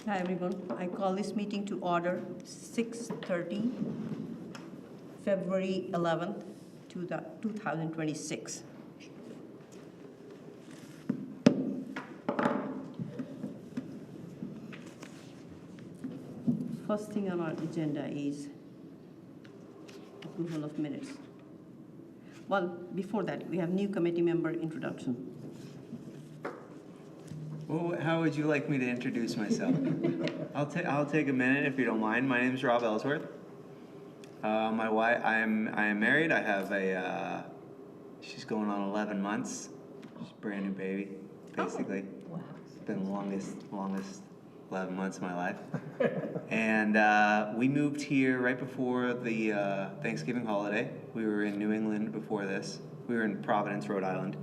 Hi, everyone. I call this meeting to order 6:30, February 11th, 2026. First thing on our agenda is approval of minutes. Well, before that, we have new committee member introduction. Well, how would you like me to introduce myself? I'll take a minute if you don't mind. My name is Rob Ellsworth. My wife, I am married. I have she's going on 11 months. She's a brand new baby, basically. Oh, wow. It's been the longest 11 months of my life. And we moved here right before the Thanksgiving holiday. We were in New England before this. We were in Providence, Rhode Island.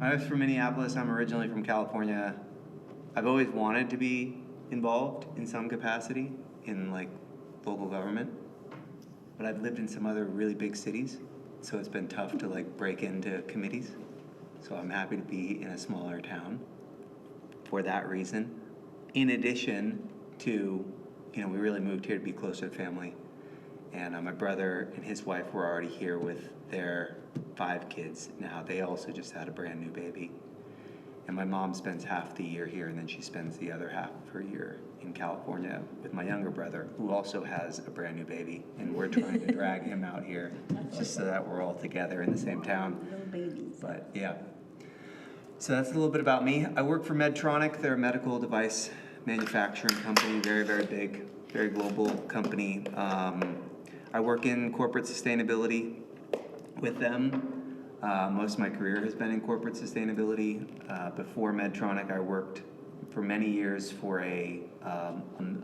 I was from Minneapolis. I'm originally from California. I've always wanted to be involved in some capacity in like local government, but I've lived in some other really big cities, so it's been tough to like break into committees. So I'm happy to be in a smaller town for that reason. In addition to, we really moved here to be closer to family. And my brother and his wife were already here with their 5 kids. Now they also just had a brand new baby. And my mom spends half the year here, and then she spends the other half of her year in California with my younger brother, who also has a brand new baby. And we're trying to drag him out here just so that we're all together in the same town. Little babies. But yeah. So that's a little bit about me. I work for Medtronic. They're a medical device manufacturing company, very, very big, very global company. I work in corporate sustainability with them. Most of my career has been in corporate sustainability. Before Medtronic, I worked for many years for a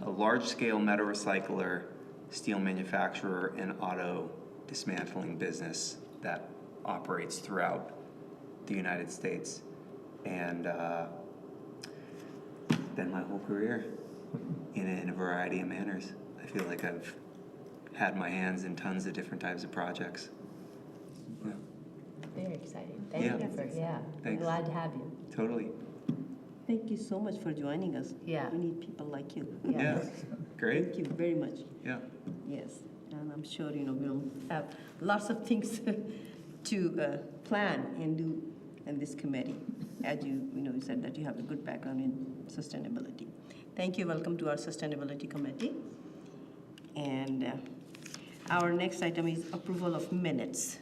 large-scale metal recycler, steel manufacturer, and auto dismantling business that operates throughout the United States. And been my whole career in a variety of manners. I feel like I've had my hands in tons of different types of projects. Yeah. Very exciting. Thank Yeah. you for, Thanks. I'm glad to have you. Totally. Thank you so much for joining us. Yeah. We need people like you. Yeah. Great. Thank you very much. Yeah. Yes, and I'm sure, we'll have lots of things to plan and do in this committee. As you said that you have a good background in sustainability. Thank you. Welcome to our Sustainability Committee. And our next item is approval of minutes.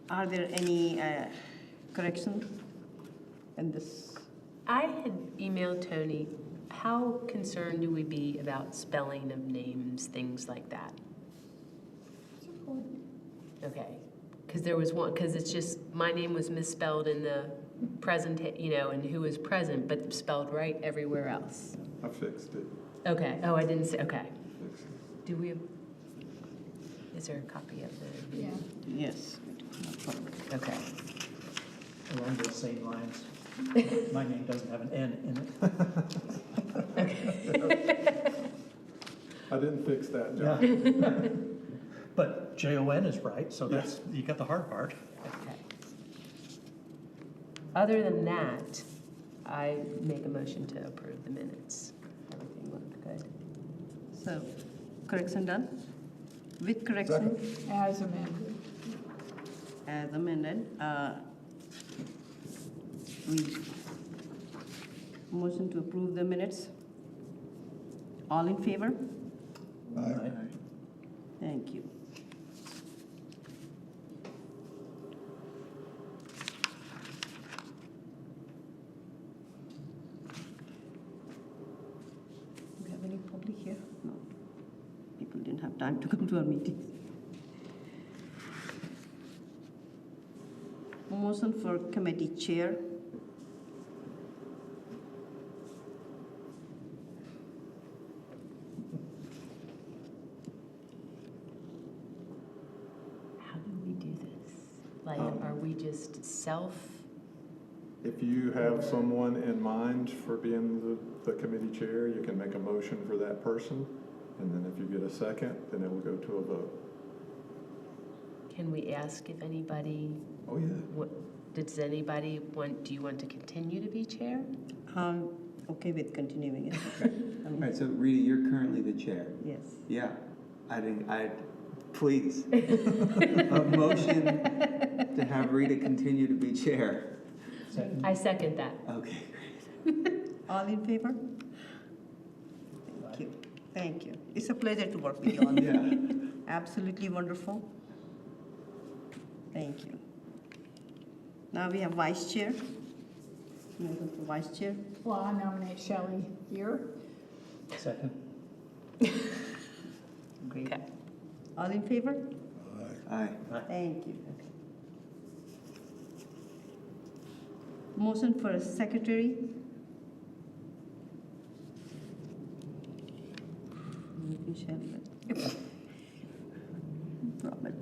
Are there any corrections in this? I had emailed Tony, how concerned do we be about spelling of names, things like that? Okay, because there was one, because it's just, my name was misspelled in the present, and who was present, but spelled right everywhere else. I fixed it. Okay, oh, I didn't say, okay. Fixed it. Do we, is there a copy of the? Yeah. Yes. No problem. Okay. Along those same lines, my name doesn't have an N in it. I didn't fix that, Yeah. John. But Jon is right, so that's, you got the hard part. Okay. Other than that, I make a motion to approve the minutes. Everything looked good. So, correction done? With correction? As amended. As amended. We motion to approve the minutes. All in favor? Aye. Thank you. Do we have any public here? No. People didn't have time to come to our meetings. Motion for committee chair. How do we do this? Like, are we just self? If you have someone in mind for being the committee chair, you can make a motion for that person. And then if you get a second, then it will go to a vote. Can we ask if anybody, Oh, yeah. does anybody want, do you want to continue to be chair? Okay with continuing it. All right, so Rita, you're currently the chair. Yes. Yeah, please. A motion to have Rita continue to be chair. Second. I second that. Okay, All in favor? Thank you. Thank you. It's a pleasure to work with you all. Yeah. Absolutely wonderful. Thank you. Now we have vice chair. Motion for vice chair. Well, I nominate Shelley here. Second. Great. Okay. All in favor? Aye. Thank you. Motion for a secretary. Robert.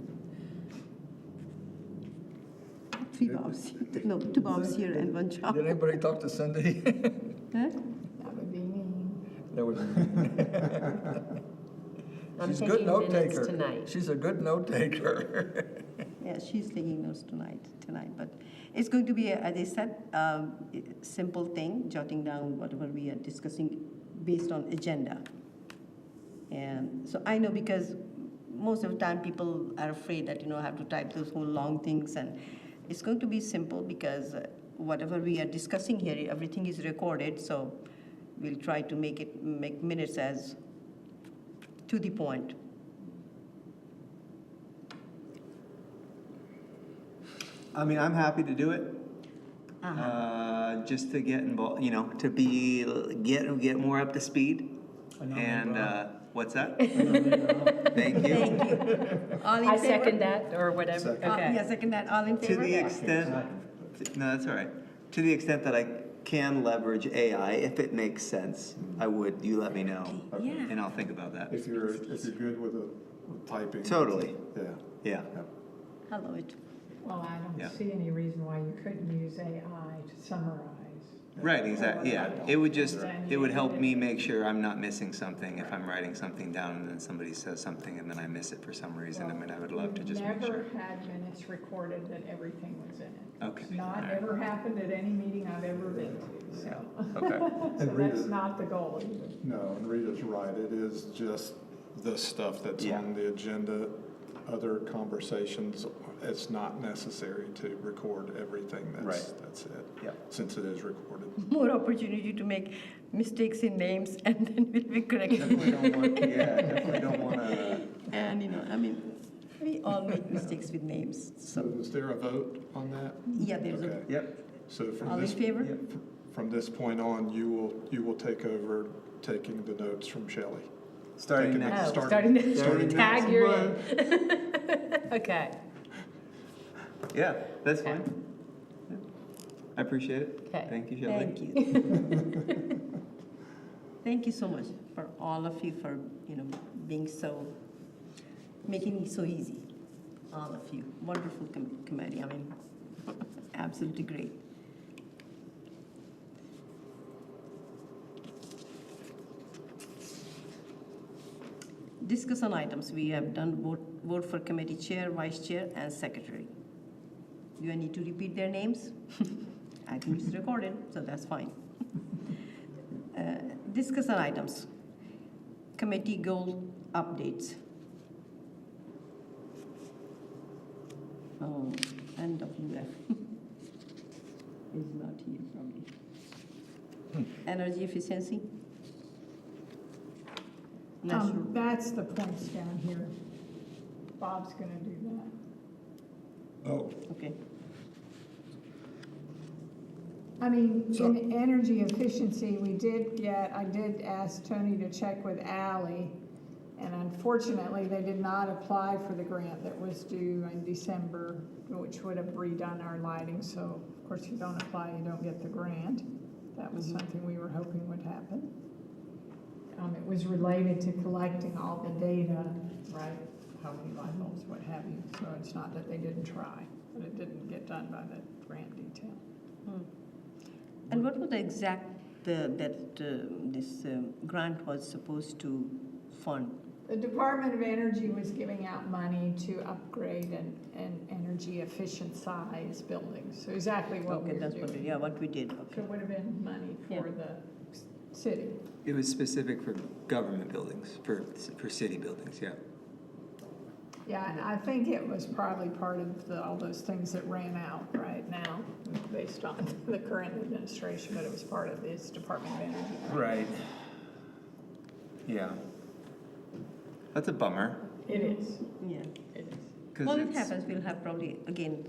Three Bobs, no, two Bobs here and one job. Did anybody talk to Cindy? Huh? That would be me. That was. I'm She's a good taking note minutes taker. tonight. She's a good note taker. Yeah, she's taking notes tonight, but it's going to be, as I said, simple thing, jotting down whatever we are discussing based on agenda. And so I know because most of the time people are afraid that, have to type those whole long things, and it's going to be simple because whatever we are discussing here, everything is recorded, so we'll try to make minutes as to the point. I mean, I'm happy to do it. Just to get involved, to get more up to speed. And what's that? Thank you. Thank you. All in I favor? second that, or whatever, Second. okay. Yeah, second that. All in To favor? the extent, no, that's all right. To the extent that I can leverage AI, if it makes sense, I would. You let me know, Yeah. and I'll think about that. If you're good with typing. Totally. Yeah. Yeah. I love it. Well, I Yeah. don't see any reason why you couldn't use AI to summarize. Right, exactly, yeah. It would help me make sure I'm not missing something if I'm writing something down and then somebody says something and then I miss it for some reason. I mean, I would love to just make sure. Never had minutes recorded that everything was in it. Okay. It's not All right. ever happened at any meeting I've ever been to, so. Okay. So And Rita- that's not the goal either. No, and Rita's right, it is just the stuff that's Yeah. on the agenda, other conversations. It's not necessary to record everything, Right. that's it. Yeah. Since it is recorded. More opportunity to make mistakes in names and then we'll be corrected. Definitely don't want to. And, we all make mistakes with names, So so, is there a vote on that? yeah, there's a, Okay. Yep. So all from in this, favor? from this point on, you will take over taking the notes from Shelley. Starting Taking next. Start- Starting to starting tag next you're month. in. Okay, Yeah, that's Okay. fine. Yeah. I appreciate it. Okay. Thank you, Shelley. Thank you. Thank you so much for all of you for, being making it so easy. All of you. Wonderful committee. Absolutely great. Discussion items. We have done vote for committee chair, vice chair, and secretary. Do I need to repeat their names? I think it's recorded, so that's fine. Discussion items. Committee goal updates. Oh, NWF is not here probably. Energy efficiency? Natural. That's the points down here. Bob's gonna do that. Oh, Okay. In energy efficiency, I did ask Tony to check with Ally, and unfortunately, they did not apply for the grant that was due in December, which would have redone our lighting, so of course, if you don't apply, you don't get the grant. That was something we were hoping would happen. It was related to collecting all the data, right, how many light bulbs, what have you, so it's not that they didn't try, but it didn't get done by the grant detail. And what was the exact, this grant was supposed to fund? The Department of Energy was giving out money to upgrade an energy efficient size buildings, so exactly what we Okay, were that's what, doing. yeah, what we did, So okay. it would have been money Yeah. for the city. It was specific for government buildings, for city buildings, yeah. Yeah, I think it was probably part of all those things that ran out right now, based on the current administration, but it was part of this Department of Energy. Right. Yeah. That's a bummer. It is, Yeah. it is. 'Cause Well, it it's- happens, we'll have probably, again,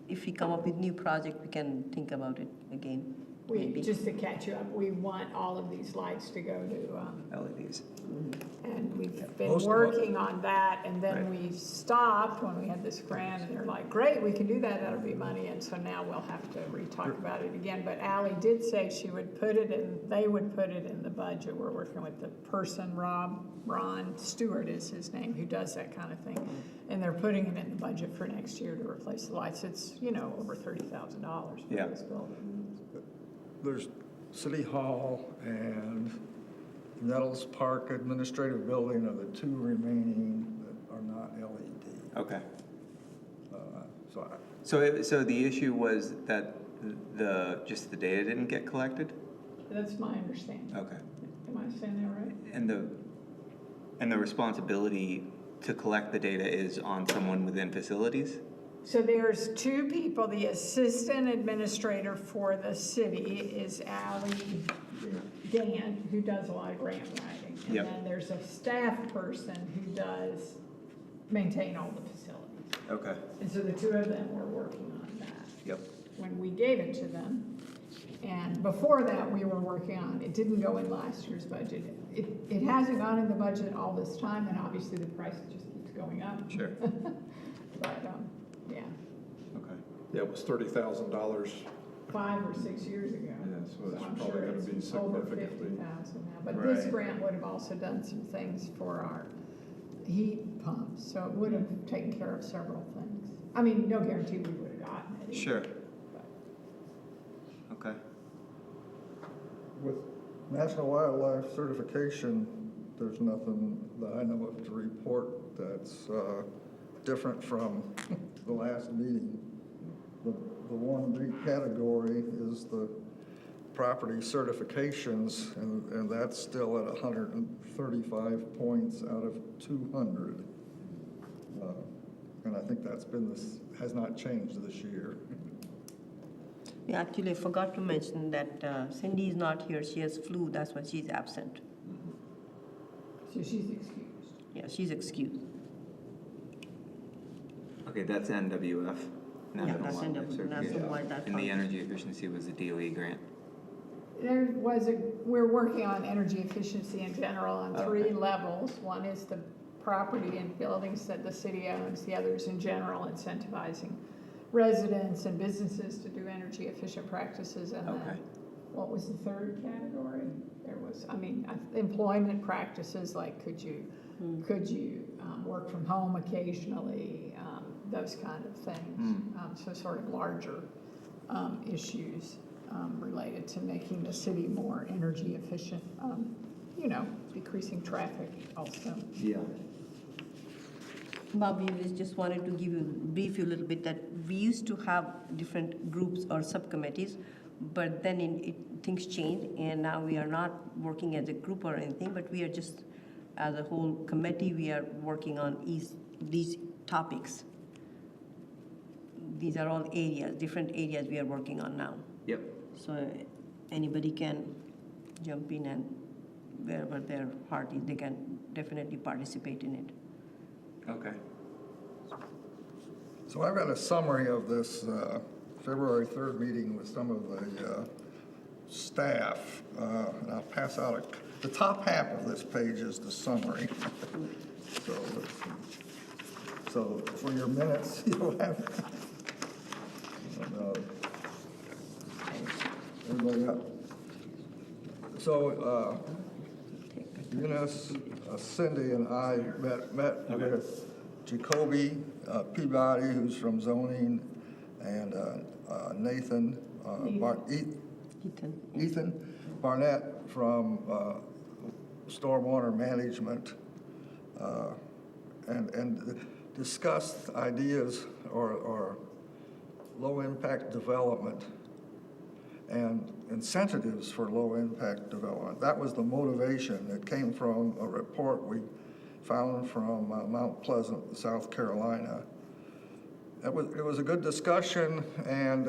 if we come up with new project, we can think about it again, maybe. Just to catch you up, we want all of these lights to go to, LEDs. and we've been Most of working on that, and then Right. we stopped when we had this grant, and they're like, great, we can do that, that'll be money, and so now we'll have to re-talk about it again. But Ally did say she would put it in, they would put it in the budget. We're working with the person, Ron Stewart is his name, who does that kind of thing. And they're putting it in the budget for next year to replace the lights. It's, over $30,000 for Yeah. this building. There's City Hall and Nettles Park Administrative Building are the two remaining that are not LED. Okay. So I- So the issue was that just the data didn't get collected? That's my understanding. Okay. Am I saying that right? And the responsibility to collect the data is on someone within facilities? So there's two people. The assistant administrator for the city is Ally Gann, who does a lot of grant writing. And Yep. then there's a staff person who does maintain all the facilities. Okay. And so the two of them were working on that Yep. when we gave it to them. And before that, we were working on, it didn't go in last year's budget. It hasn't gone in the budget all this time, and obviously the price just keeps going up. Sure. But, yeah, Okay. Yeah, it was $30,000. 5 or 6 years ago. Yeah, so it's I'm probably sure gonna it's be over significantly- 50,000 now. But this Right. grant would have also done some things for our heat pumps, so it would have taken care of several things. I mean, no guarantee we would have gotten it. either, Sure. but- Okay. With National Wildlife Certification, there's nothing that I know of to report that's different from the last meeting. The one big category is the property certifications, and that's still at 135 points out of 200. And I think has not changed this year. Yeah, actually, I forgot to mention that Cindy is not here, she has flu, that's why she's absent. So she's excused. Yeah, she's excused. Okay, that's NWF. National that's Wildlife NWF, Certification. National Wildlife And the Fund. energy efficiency was the DOE grant. We're working on energy efficiency in general on 3 Okay. levels. One is the property and buildings that the city owns, the other is in general incentivizing residents and businesses to do energy efficient practices. And Okay. then, what was the third category? There was, employment practices, like could you work from home occasionally, those kind of things. So sort of larger issues related to making the city more energy efficient, decreasing traffic also. Yeah. Bob, we just wanted to brief you a little bit that we used to have different groups or subcommittees, but then things changed, and now we are not working as a group or anything, but we are just, as a whole committee, we are working on these topics. These are all different areas we are working on now. Yep. So anybody can jump in, and wherever their heart is, they can definitely participate in it. Okay. So I've got a summary of this February 3rd meeting with some of the staff, and I'll pass out the top half of this page is the summary. So for your minutes, you'll have, everybody got, so Eunice, Cindy and I met with Jacoby Peabody, who's from zoning, and Nathan, Ethan Barnett from stormwater management, and discussed ideas or low-impact development and incentives for low-impact development. That was the motivation. It came from a report we found from Mount Pleasant, South Carolina. It was a good discussion, and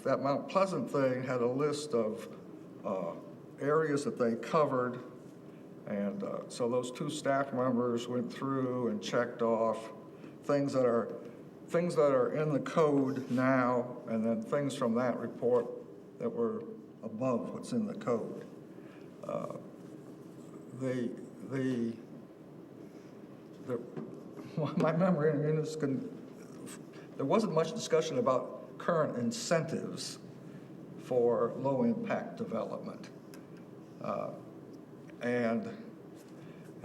that Mount Pleasant thing had a list of areas that they covered, and so those two staff members went through and checked off things that are in the code now, and then things from that report that were above what's in the code. My memory, I mean, there wasn't much discussion about current incentives for low-impact development. And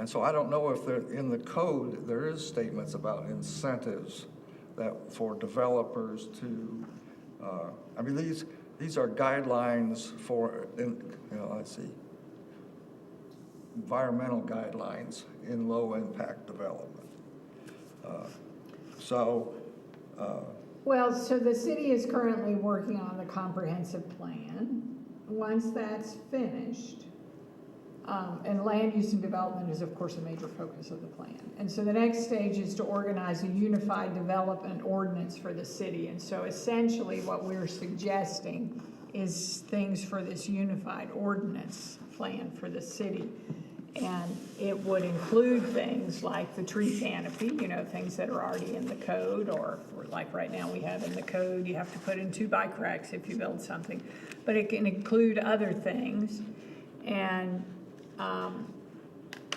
so I don't know if in the code there is statements about incentives that for developers to, I mean, these are guidelines for, let's see, environmental guidelines in low-impact development. Well, so the city is currently working on the comprehensive plan. Once that's finished, and land use and development is, of course, a major focus of the plan. And so the next stage is to organize a unified development ordinance for the city. And so essentially what we're suggesting is things for this unified ordinance plan for the city. And it would include things like the tree canopy, things that are already in the code, or like right now we have in the code, you have to put in 2 bike racks if you build something. But it can include other things. And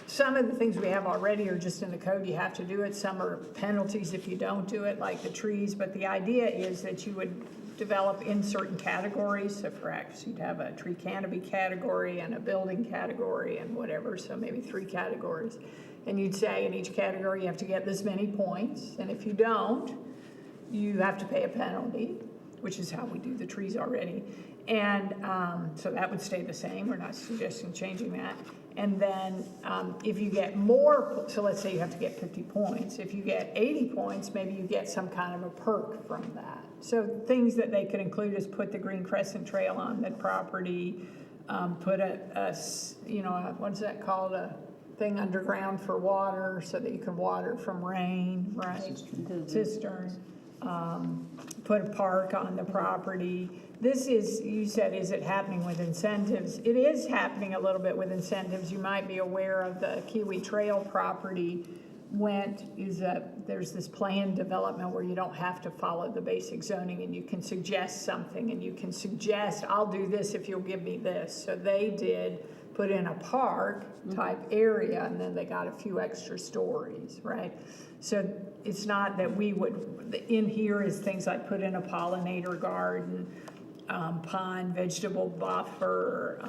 some of the things we have already are just in the code, you have to do it. Some are penalties if you don't do it, like the trees. But the idea is that you would develop in certain categories. So perhaps you'd have a tree canopy category and a building category and whatever, so maybe 3 categories. And you'd say in each category you have to get this many points, and if you don't, you have to pay a penalty, which is how we do the trees already. And so that would stay the same. We're not suggesting changing that. And then if you get more, so let's say you have to get 50 points. If you get 80 points, maybe you get some kind of a perk from that. So things that they could include is put the Green Crescent Trail on the property, put what's that called, a thing underground for water so that you can water from rain, right? Cistern. Put a park on the property. This is, you said, is it happening with incentives? It is happening a little bit with incentives. You might be aware of the Kiwi Trail property there's this planned development where you don't have to follow the basic zoning, and you can suggest something, and you can suggest, I'll do this if you'll give me this. So they did put in a park type area, and then they got a few extra stories, right? So it's not that we would, in here is things like put in a pollinator garden, pond, vegetable buffer,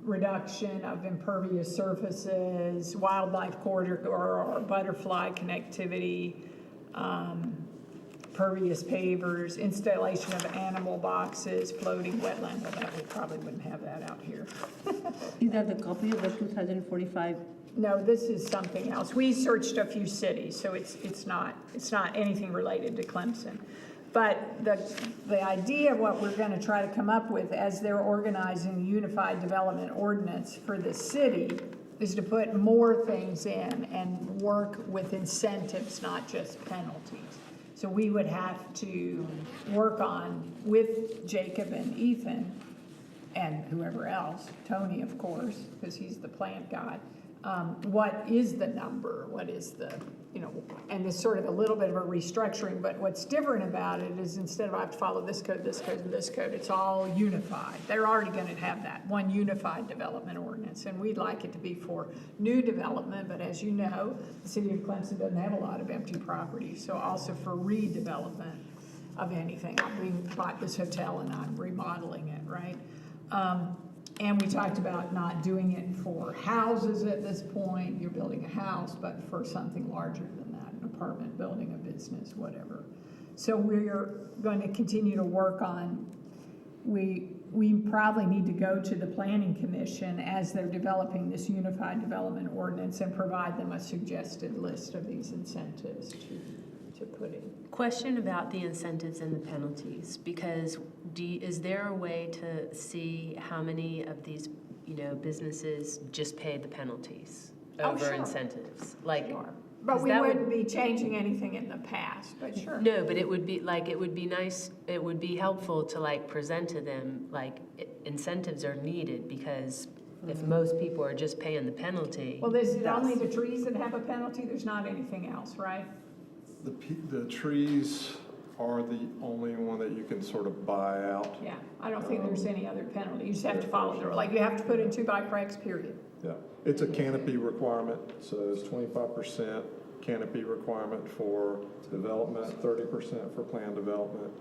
reduction of impervious surfaces, wildlife corridor or butterfly connectivity, pervious pavers, installation of animal boxes, floating wetland. Well, we probably wouldn't have that out here. Is that the copy of the 2045? No, this is something else. We searched a few cities, so it's not anything related to Clemson. But the idea of what we're going to try to come up with as they're organizing the Unified Development Ordinance for the city is to put more things in and work with incentives, not just penalties. So we would have to work on, with Jacob and Ethan and whoever else, Tony, of course, because he's the plant guy, what is the number? What is the, and it's sort of a little bit of a restructuring, but what's different about it is instead of I have to follow this code, this code, and this code, it's all unified. They're already going to have that, one unified development ordinance, and we'd like it to be for new development, but as you know, the city of Clemson doesn't have a lot of empty property, so also for redevelopment of anything. We bought this hotel and I'm remodeling it, right? And we talked about not doing it for houses at this point. You're building a house, but for something larger than that, an apartment building, a business, whatever. So we're going to continue to work on, we we probably need to go to the planning commission as they're developing this unified development ordinance and provide them a suggested list of these incentives to put in. Question about the incentives and the penalties, because is there a way to see how many of these, businesses just pay the penalties over Sure. incentives? Like, Sure. But 'cause we that wouldn't be changing anything in the past, but sure. No, but it would be nice, it would be helpful to present to them, incentives are needed, because if most people are just paying the penalty. Well, is it only the trees that have a penalty? There's not anything else, right? The trees are the only one that you can sort of buy out. Yeah, I don't think there's any other penalty. You just have to follow the, you have to put in 2 bike racks, period. Yeah, it's a canopy requirement, so it's 25% canopy requirement for development, 30% for planned development.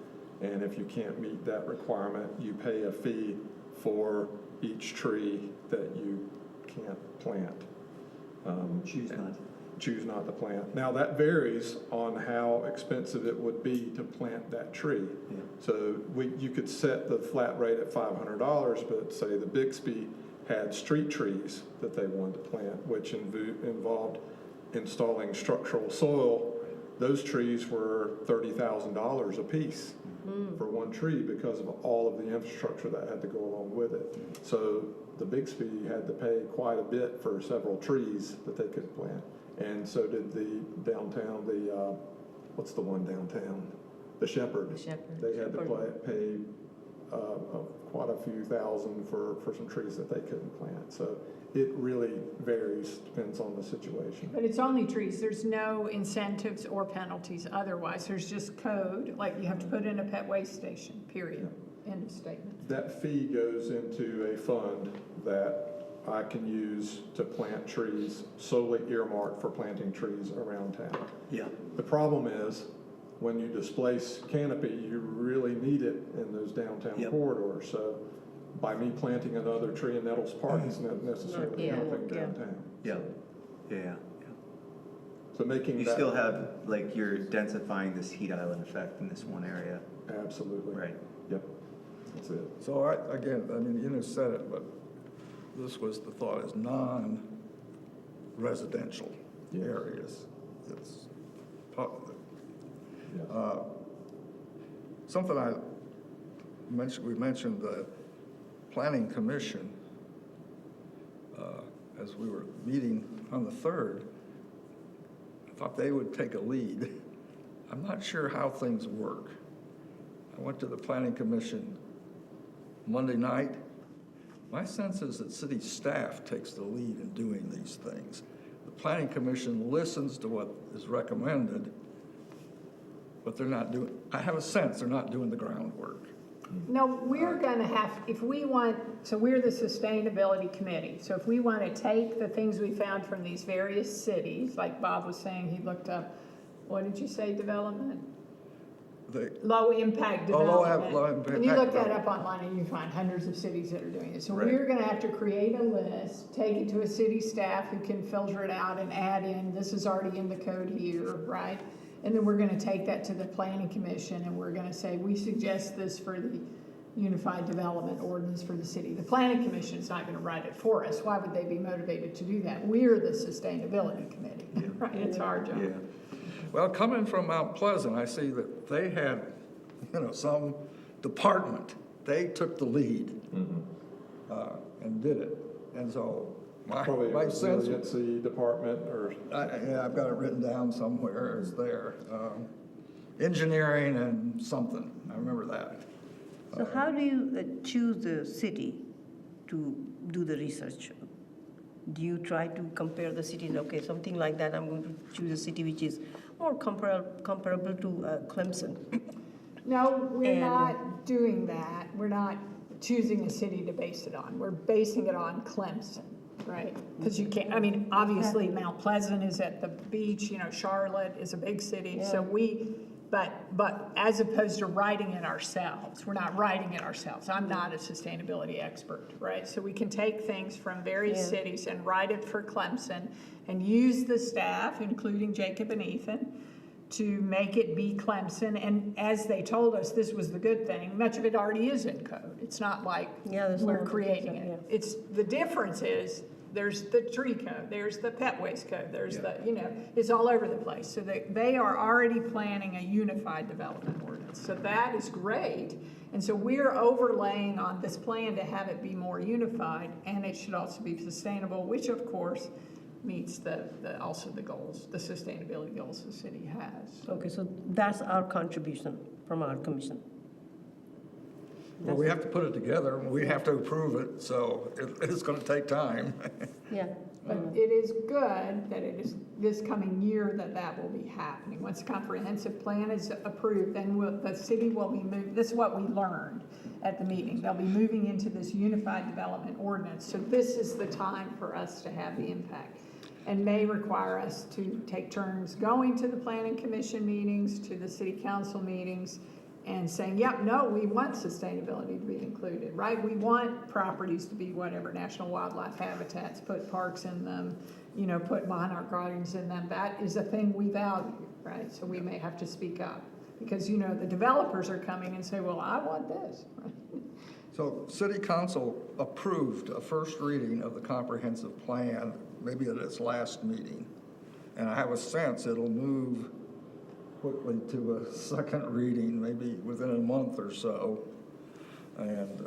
And if you can't meet that requirement, you pay a fee for each tree that you can't plant. Choose not to plant. Now, that varies on how expensive it would be to plant that tree. Yeah. So you could set the flat rate at $500, but say the Bixby had street trees that they wanted to plant, which involved installing structural soil. Those trees were $30,000 a piece for one tree because of all of the infrastructure that had to go along with it. So the Bixby had to pay quite a bit for several trees that they could plant. And so did the downtown, what's the one downtown? The Shepherd. The Shepherd. They had to pay quite a few thousand for some trees that they couldn't plant. So it really varies, depends on the situation. But it's only trees. There's no incentives or penalties otherwise. There's just code, like you have to put in a pet waste station, period. End of statement. That fee goes into a fund that I can use to plant trees, solely earmarked for planting trees around town. Yeah. The problem is, when you displace canopy, you really need it in those downtown Yep. corridors. So by me planting another tree in Nettles Park, it's not necessarily Yeah. helping Yeah. downtown. Yeah. Yeah. So making You that. still have, you're densifying this heat island effect in this one area. Absolutely. Right. Yep, that's it. So again, you said it, but this was the thought as non-residential Yes. areas. It's, Yeah. something we mentioned the planning commission, as we were meeting on the 3rd, I thought they would take a lead. I'm not sure how things work. I went to the planning commission Monday night. My sense is that city staff takes the lead in doing these things. The planning commission listens to what is recommended, but I have a sense they're not doing the groundwork. No, we're gonna have, so we're the sustainability committee. So if we want to take the things we found from these various cities, like Bob was saying, he looked up, what did you say, development? Low impact development. Low impact And you look that development. up online and you find hundreds of cities that are doing it. So Right. we're gonna have to create a list, take it to a city staff who can filter it out and add in, this is already in the code here, right? And then we're gonna take that to the planning commission and we're gonna say, we suggest this for the unified development ordinance for the city. The planning commission is not gonna write it for us. Why would they be motivated to do that? We're the sustainability committee, right? It's our job. Yeah. Well, coming from Mount Pleasant, I see that they had, some department, they took the lead and did it. And so Probably a my sense, resiliency department or. I've got it written down somewhere, it's there. Engineering and something, I remember that. So how do you choose the city to do the research? Do you try to compare the cities? Okay, something like that, I'm going to choose a city which is more comparable to Clemson. No, we're And- not doing that. We're not choosing a city to base it on. We're basing it on Clemson, right? Because you can't, obviously Mount Pleasant is at the beach, Charlotte is a big city. So but as opposed to writing it ourselves, we're not writing it ourselves. I'm not a sustainability expert, right? So we can take things from various cities and write it for Clemson and use the staff, including Jacob and Ethan, to make it be Clemson. And as they told us, this was the good thing, much of it already is in code. It's not like Yeah, there's we're no- creating yeah. it. It's, the difference is, there's the tree code, there's the pet waste code, there's the, it's all over the place. So they are already planning a unified development ordinance. So that is great. And so we're overlaying on this plan to have it be more unified, and it should also be sustainable, which of course meets also the goals, the sustainability goals the city has. Okay, so that's our contribution from our commission. Well, we have to put it together, we have to approve it, so it's gonna take time. Yeah. But it is good that it is this coming year that will be happening. Once the comprehensive plan is approved, then the city will be moved, this is what we learned at the meeting. They'll be moving into this unified development ordinance. So this is the time for us to have the impact. And may require us to take turns going to the planning commission meetings, to the city council meetings, and saying, yep, no, we want sustainability to be included, right? We want properties to be whatever, national wildlife habitats, put parks in them, put monarch gardens in them. That is a thing we value, right? So we may have to speak up because, the developers are coming and say, well, I want this, right? So city council approved a first reading of the comprehensive plan, maybe at its last meeting. And I have a sense it'll move quickly to a second reading, maybe within a month or so. And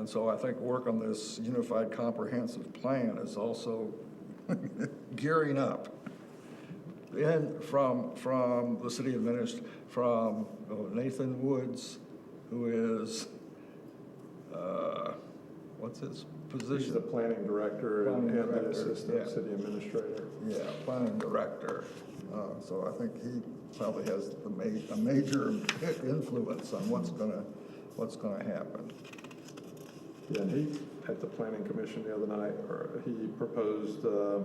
so I think work on this unified comprehensive plan is also gearing up. And from the city administrator, from Nathan Woods, who is, what's his position? He's the planning director and the assistant city administrator. Yeah, planning director. So I think he probably has a major influence on what's gonna happen. Yeah, and he, at the planning commission the other night, he proposed a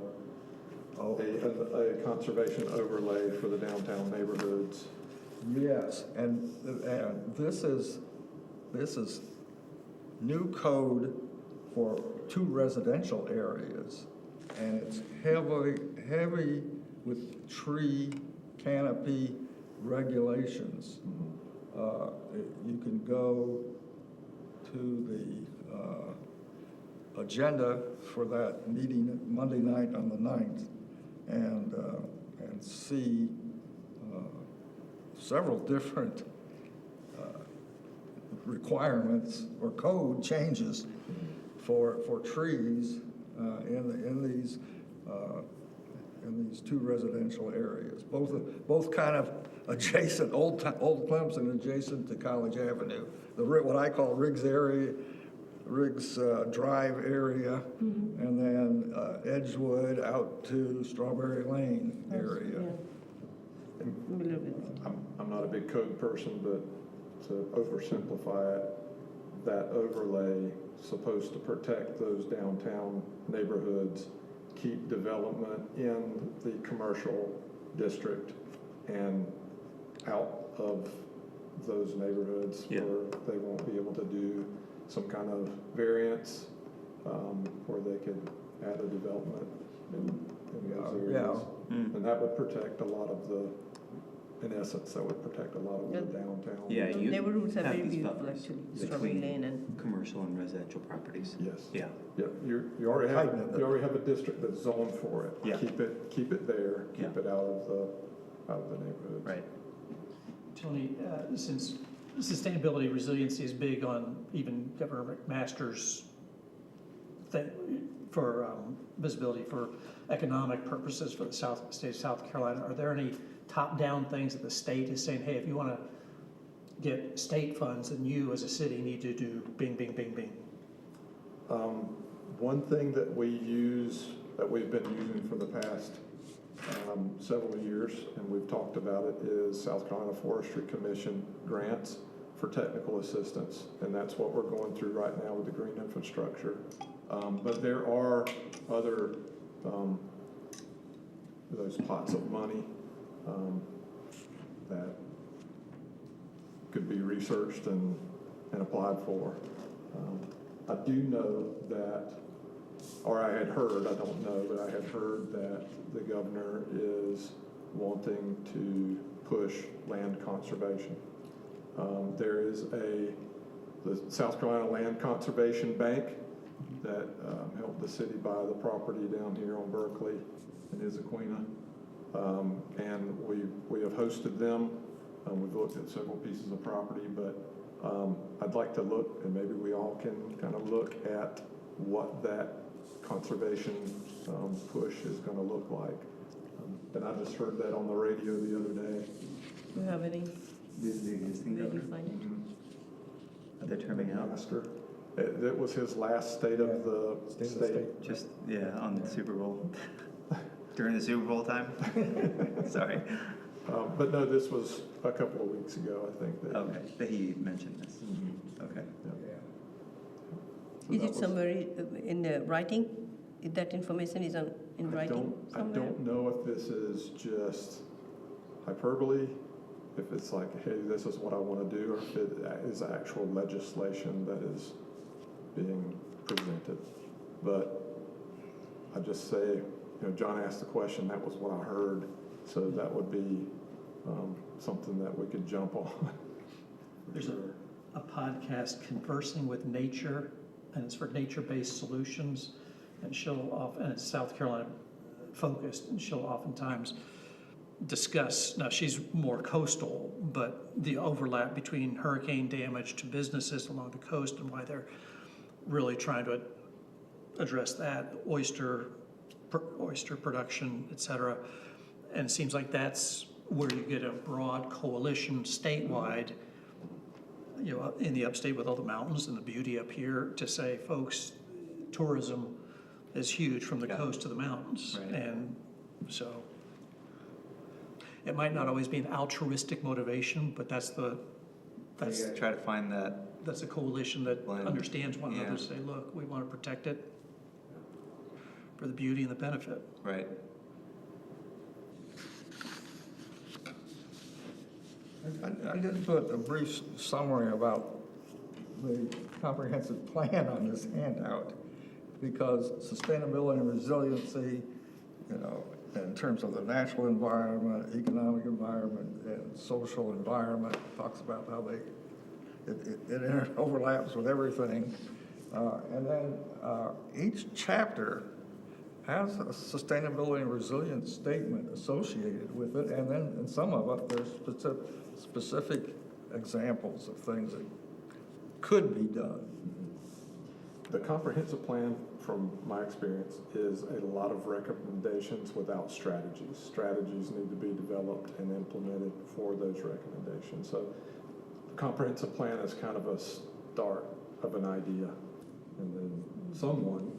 conservation overlay for the downtown neighborhoods. Yes, and this is new code for 2 residential areas, and it's heavy with tree canopy regulations. You can go to the agenda for that meeting Monday night on the 9th and see several different requirements or code changes for trees in these 2 residential areas, both kind of adjacent, old Clemson adjacent to College Avenue, what I call Riggs Drive area, and then Edgewood out to Strawberry Lane area. I'm not a big code person, but to oversimplify it, that overlay is supposed to protect those downtown neighborhoods, keep development in the commercial district and out of those neighborhoods where they won't be able to do some kind of variance where they could add a development in those areas. And that would protect a lot of in essence, that would protect a lot of the downtown. Yeah, you Neighborhoods are have very these beautiful, buffers actually. between Strawberry Lane and. commercial and residential properties. Yes. Yeah. Yeah, you already have a district that's zoned for it. Yeah. Keep it there, keep it out of the neighborhoods. Right. Tony, since sustainability resiliency is big on even Governor McMaster's thing for visibility for economic purposes for the state of South Carolina, are there any top-down things that the state is saying, hey, if you want to get state funds, then you as a city need to do bing, bing, bing, bing? One thing that we've been using for the past several years, and we've talked about it, is South Carolina Forestry Commission grants for technical assistance, and that's what we're going through right now with the green infrastructure. But there are other those pots of money that could be researched and applied for. I do know that or I had heard, I don't know, but I had heard that the governor is wanting to push land conservation. There is the South Carolina Land Conservation Bank that helped the city buy the property down here on Berkeley and Issaquena. And we have hosted them. We've looked at several pieces of property, but I'd like to look, and maybe we all can kind of look at what that conservation push is going to look like. And I just heard that on the radio the other day. Do you have any? This is the existing Where do you governor. find it? They're terming out. Master. That was his last state of the state. Just, yeah, on the Super Bowl. During the Super Bowl time? Sorry. But no, this was a couple of weeks ago, I think. That, Okay, that he mentioned this. Okay. So Is that it was- somewhere in the writing? Is that information is in writing I somewhere? don't know if this is just hyperbole, if it's like, hey, this is what I want to do, or if it is actual legislation that is being presented. But I just say, John asked the question, that was what I heard, so that would be something that we could jump on. There's a podcast, Conversing with Nature, and it's for nature-based solutions, and and it's South Carolina focused, and she'll oftentimes discuss, now she's more coastal, but the overlap between hurricane damage to businesses along the coast and why they're really trying to address that, oyster production, et cetera. And it seems like that's where you get a broad coalition statewide, in the upstate with all the mountains and the beauty up here, to say, folks, tourism is huge from the coast to the mountains. Right. And so it might not always be an altruistic motivation, but that's Try to find that. that's a coalition that Blend. understands one another, Yeah. say, look, we want to protect it for the beauty and the benefit. Right. I did put a brief summary about the comprehensive plan on this handout, because sustainability and resiliency, in terms of the natural environment, economic environment, and social environment, talks about how it overlaps with everything. And then each chapter has a sustainability and resilience statement associated with it, and then in some of it, there's specific examples of things that could be done. The comprehensive plan, from my experience, is a lot of recommendations without strategies. Strategies need to be developed and implemented for those recommendations. So the comprehensive plan is kind of a start of an idea, and then someone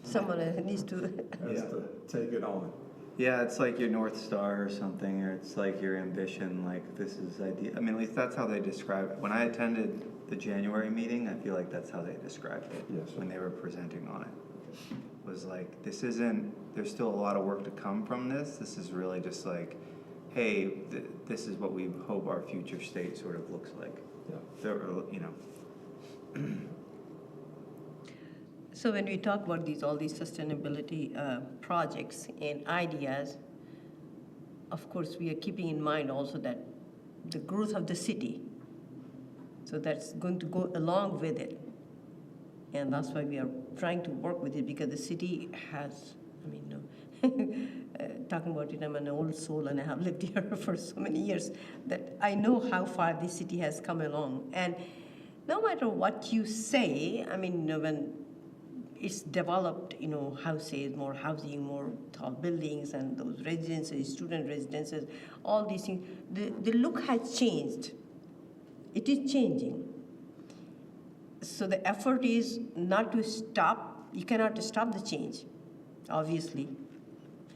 Someone needs to, has to take it on. Yeah, it's like your North Star or something, or it's like your ambition, like this is idea. I mean, at least that's how they describe it. When I attended the January meeting, I feel like that's how they described it. Yes. When they were presenting on it. Was like, this isn't, there's still a lot of work to come from this. This is really just like, hey, this is what we hope our future state sort of looks like. Yeah. so when we talk about all these sustainability projects and ideas, of course, we are keeping in mind also that the growth of the city, so that's going to go along with it. And that's why we are trying to work with it, because the city has, talking about it, I'm an old soul and I have lived here for so many years that I know how far this city has come along. And no matter what you say, when it's developed, houses, more housing, more tall buildings, and those residences, student residences, all these things, the look has changed. It is changing. So the effort is not to stop. You cannot stop the change, obviously.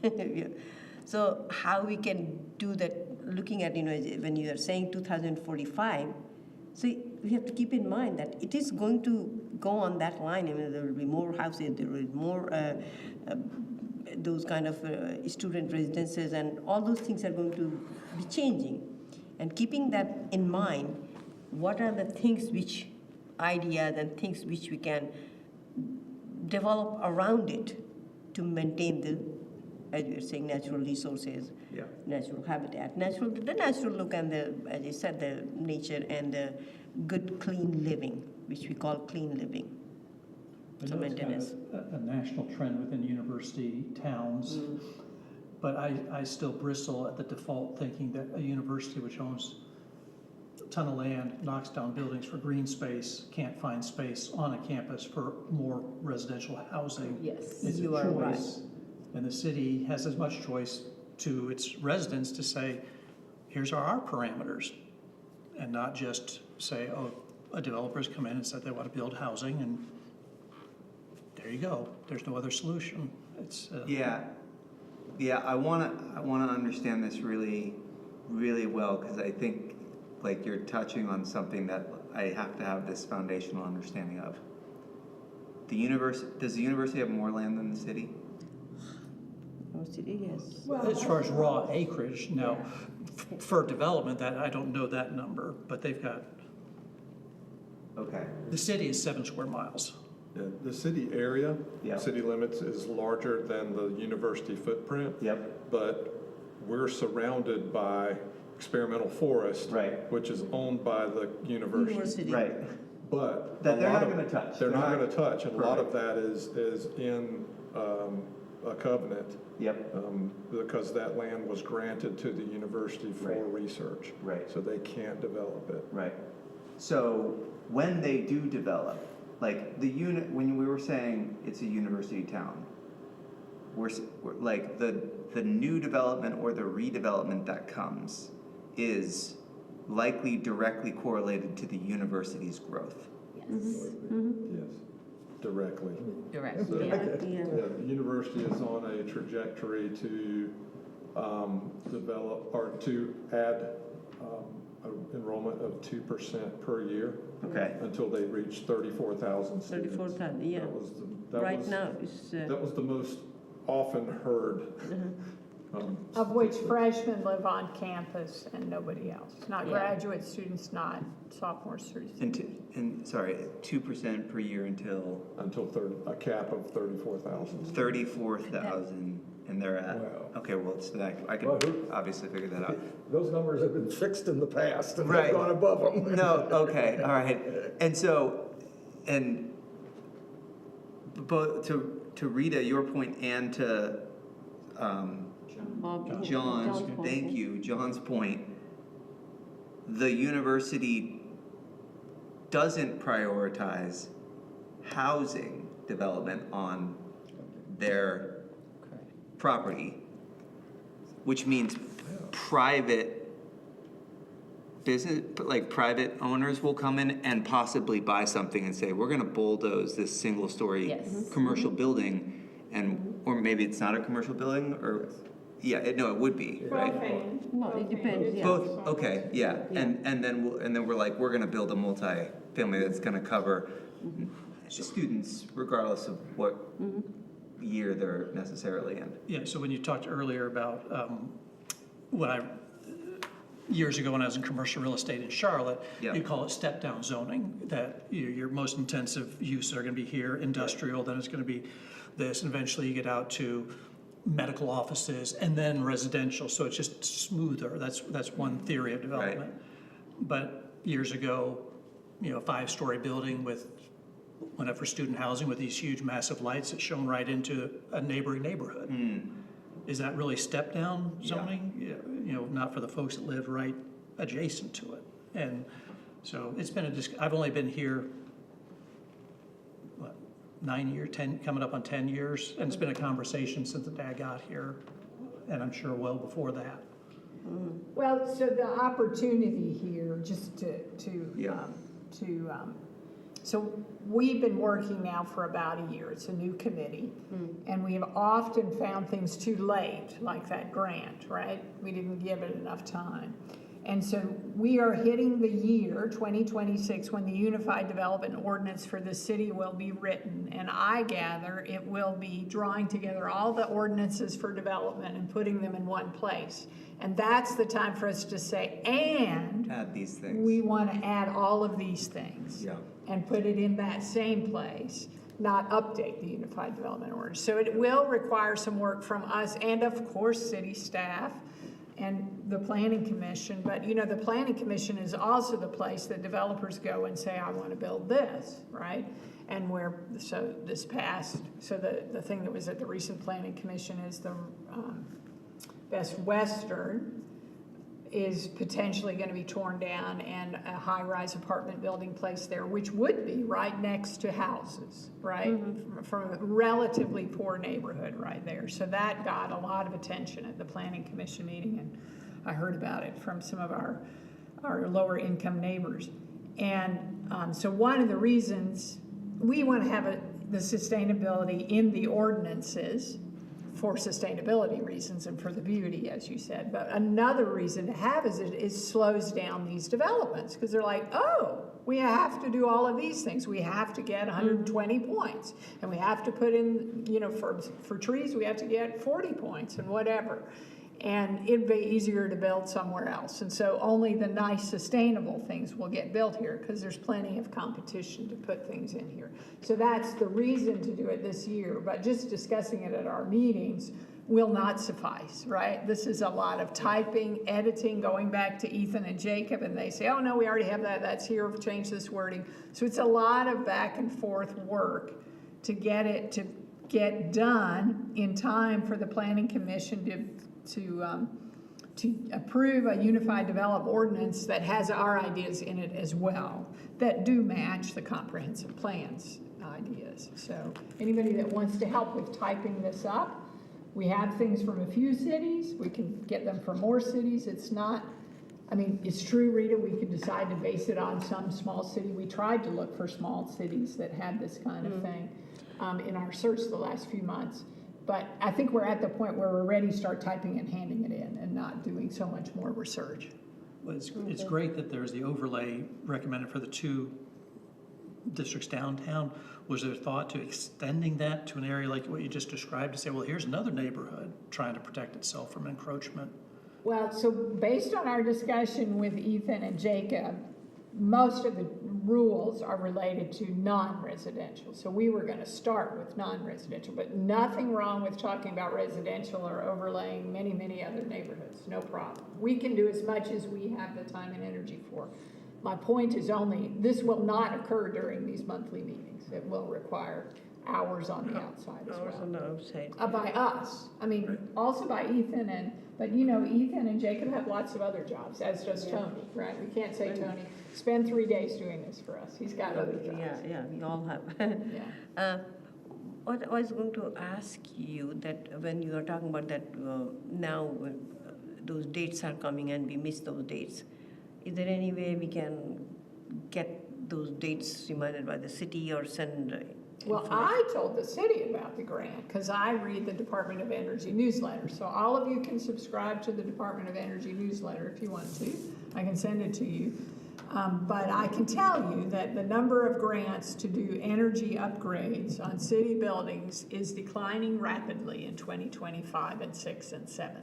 Yeah. So how we can do that, looking at, when you are saying 2045, so we have to keep in mind that it is going to go on that line. There will be more houses, there will be more those kind of student residences, and all those things are going to be changing. And keeping that in mind, what are the things ideas and things which we can develop around it to maintain the, as you're saying, natural resources, Yeah. natural habitat, the natural look and the, as you said, the nature and the good, clean living, which we call clean living. I So know it's kind maintenance. of a national trend within university towns, but I still bristle at the default thinking that a university which owns a ton of land, knocks down buildings for green space, can't find space on a campus for more residential housing. Yes. It's a You are right. choice, and the city has as much choice to its residents to say, here's our parameters, and not just say, oh, a developer's come in and said they want to build housing, and there you go. There's no other solution. It's Yeah, I wanna understand this really, really well, because I think like you're touching on something that I have to have this foundational understanding of. Does the university have more land than the city? Oh, city, yes. as far as raw acreage. Now, for development, that I don't know that number, but they've got. Okay. The city is 7 square miles. The city area, Yeah. city limits is larger than the university footprint. Yep. But we're surrounded by experimental forest. Right. Which is owned by the university. University. Right. But. That a they're lot not of- gonna touch. They're They're not not- gonna touch, and a lot of Perfect. that is in a covenant. Yep. Because that land was granted to the university for Right. research. Right. So they can't develop it. Right. So when they do develop, like the unit, when we were saying it's a university town, we're like the new development or the redevelopment that comes is likely directly correlated to the university's growth. Yes. Yes, directly. Direct. So- Yeah, Yeah, yeah. the university is on a trajectory to develop, or to add an enrollment of 2% per year Okay. until they reach 34,000 students. 34,000, yeah. That Right was- now, it's, That was the most often heard. Of which freshmen live on campus and nobody else, not Yeah. graduate students, not sophomore students. And sorry, 2% per year until Until a cap of 34,000. 34,000, and they're at, Wow. okay, well, so that, I Well, can obviously figure that out. Those numbers have been fixed in the past and Right. they've gone above them. No, okay, all right. And so, and both to Rita, your point, and to Bob- John's, point. thank you, John's point, the university doesn't prioritize housing development on their property, which means private business, like private owners will come in and possibly buy something and say, we're gonna bulldoze this single-story Yes. commercial building, and, or maybe it's not a commercial building, or, yeah, no, it would be, right? No, it depends, yeah. Both, okay, yeah, and then we're like, we're gonna build a multi-family that's gonna cover students regardless of what year they're necessarily in. Yeah, so when you talked earlier about years ago when I was in commercial real estate in Charlotte, Yeah. you call it step-down zoning, that your most intensive uses are gonna be here, industrial, then it's gonna be this, and eventually you get out to medical offices, and then residential, so it's just smoother. That's one theory of development. But years ago, a 5-story building went up for student housing with these huge massive lights that shone right into a neighboring neighborhood. Is that really step-down zoning? Yeah, not for the folks that live right adjacent to it. And so it's been I've only been here, 9 years, 10, coming up on 10 years, and it's been a conversation since the day I got here, and I'm sure well before that. Well, so the opportunity here, just Yeah. so we've been working now for about a year. It's a new committee. And we have often found things too late, like that grant, right? We didn't give it enough time. And so we are hitting the year 2026 when the Unified Development Ordinance for the city will be written. And I gather it will be drawing together all the ordinances for development and putting them in one place. And that's the time for us to say, and Add these things. we want to add all of these things. Yeah. And put it in that same place. not update the Unified Development Ordinance. So it will require some work from us and of course city staff and the Planning Commission. But you know, the Planning Commission is also the place that developers go and say, I want to build this, right? And so the thing that was at the recent Planning Commission is the Best Western is potentially going to be torn down and a high-rise apartment building placed there, which would be right next to houses, right? From a relatively poor neighborhood right there. So that got a lot of attention at the Planning Commission meeting, and I heard about it from some of our lower income neighbors. And so one of the reasons we want to have the sustainability in the ordinances for sustainability reasons and for the beauty, as you said. But another reason to have is it slows down these developments, because they're like, oh, we have to do all of these things. We have to get 120 points, and we have to put in, you know, for trees, we have to get 40 points and whatever. And it'd be easier to build somewhere else. And so only the nice sustainable things will get built here, because there's plenty of competition to put things in here. So that's the reason to do it this year, but just discussing it at our meetings will not suffice, right? This is a lot of typing, editing, going back to Ethan and Jacob, and they say, oh no, we already have that, that's here, we've changed this wording. So it's a lot of back and forth work to get it to get done in time for the Planning Commission to approve a unified development ordinance that has our ideas in it as well, that do match the comprehensive plans ideas. So anybody that wants to help with typing this up, we have things from a few cities, we can get them from more cities. It's not, I mean, it's true, Rita, we could decide to base it on some small city. We tried to look for small cities that had this kind of thing in our search the last few months. But I think we're at the point where we're ready to start typing and handing it in and not doing so much more research. Well, it's great that there's the overlay recommended for the 2 districts downtown. Was there thought to extending that to an area like what you just described, to say, well, here's another neighborhood trying to protect itself from encroachment? Well, so based on our discussion with Ethan and Jacob, most of the rules are related to non-residential. So we were going to start with non-residential, but nothing wrong with talking about residential or overlaying many, many other neighborhoods. No problem. We can do as much as we have the time and energy for. My point is only, this will not occur during these monthly meetings. It will require hours on the outside as Hours well. on the outside. By us. I mean, also by Ethan but you know, Ethan and Jacob have lots of other jobs, as does Tony, right? We can't say, Tony, spend 3 days doing this for us. He's got other jobs. Yeah, we all have. Yeah. What I was going to ask you, that when you are talking about that now those dates are coming and we miss those dates, is there any way we can get those dates reminded by the city or send Well, I told the city about the grant because I read the Department of Energy newsletter. So all of you can subscribe to the Department of Energy newsletter if you want to. I can send it to you. But I can tell you that the number of grants to do energy upgrades on city buildings is declining rapidly in 2025 and 6 and 7.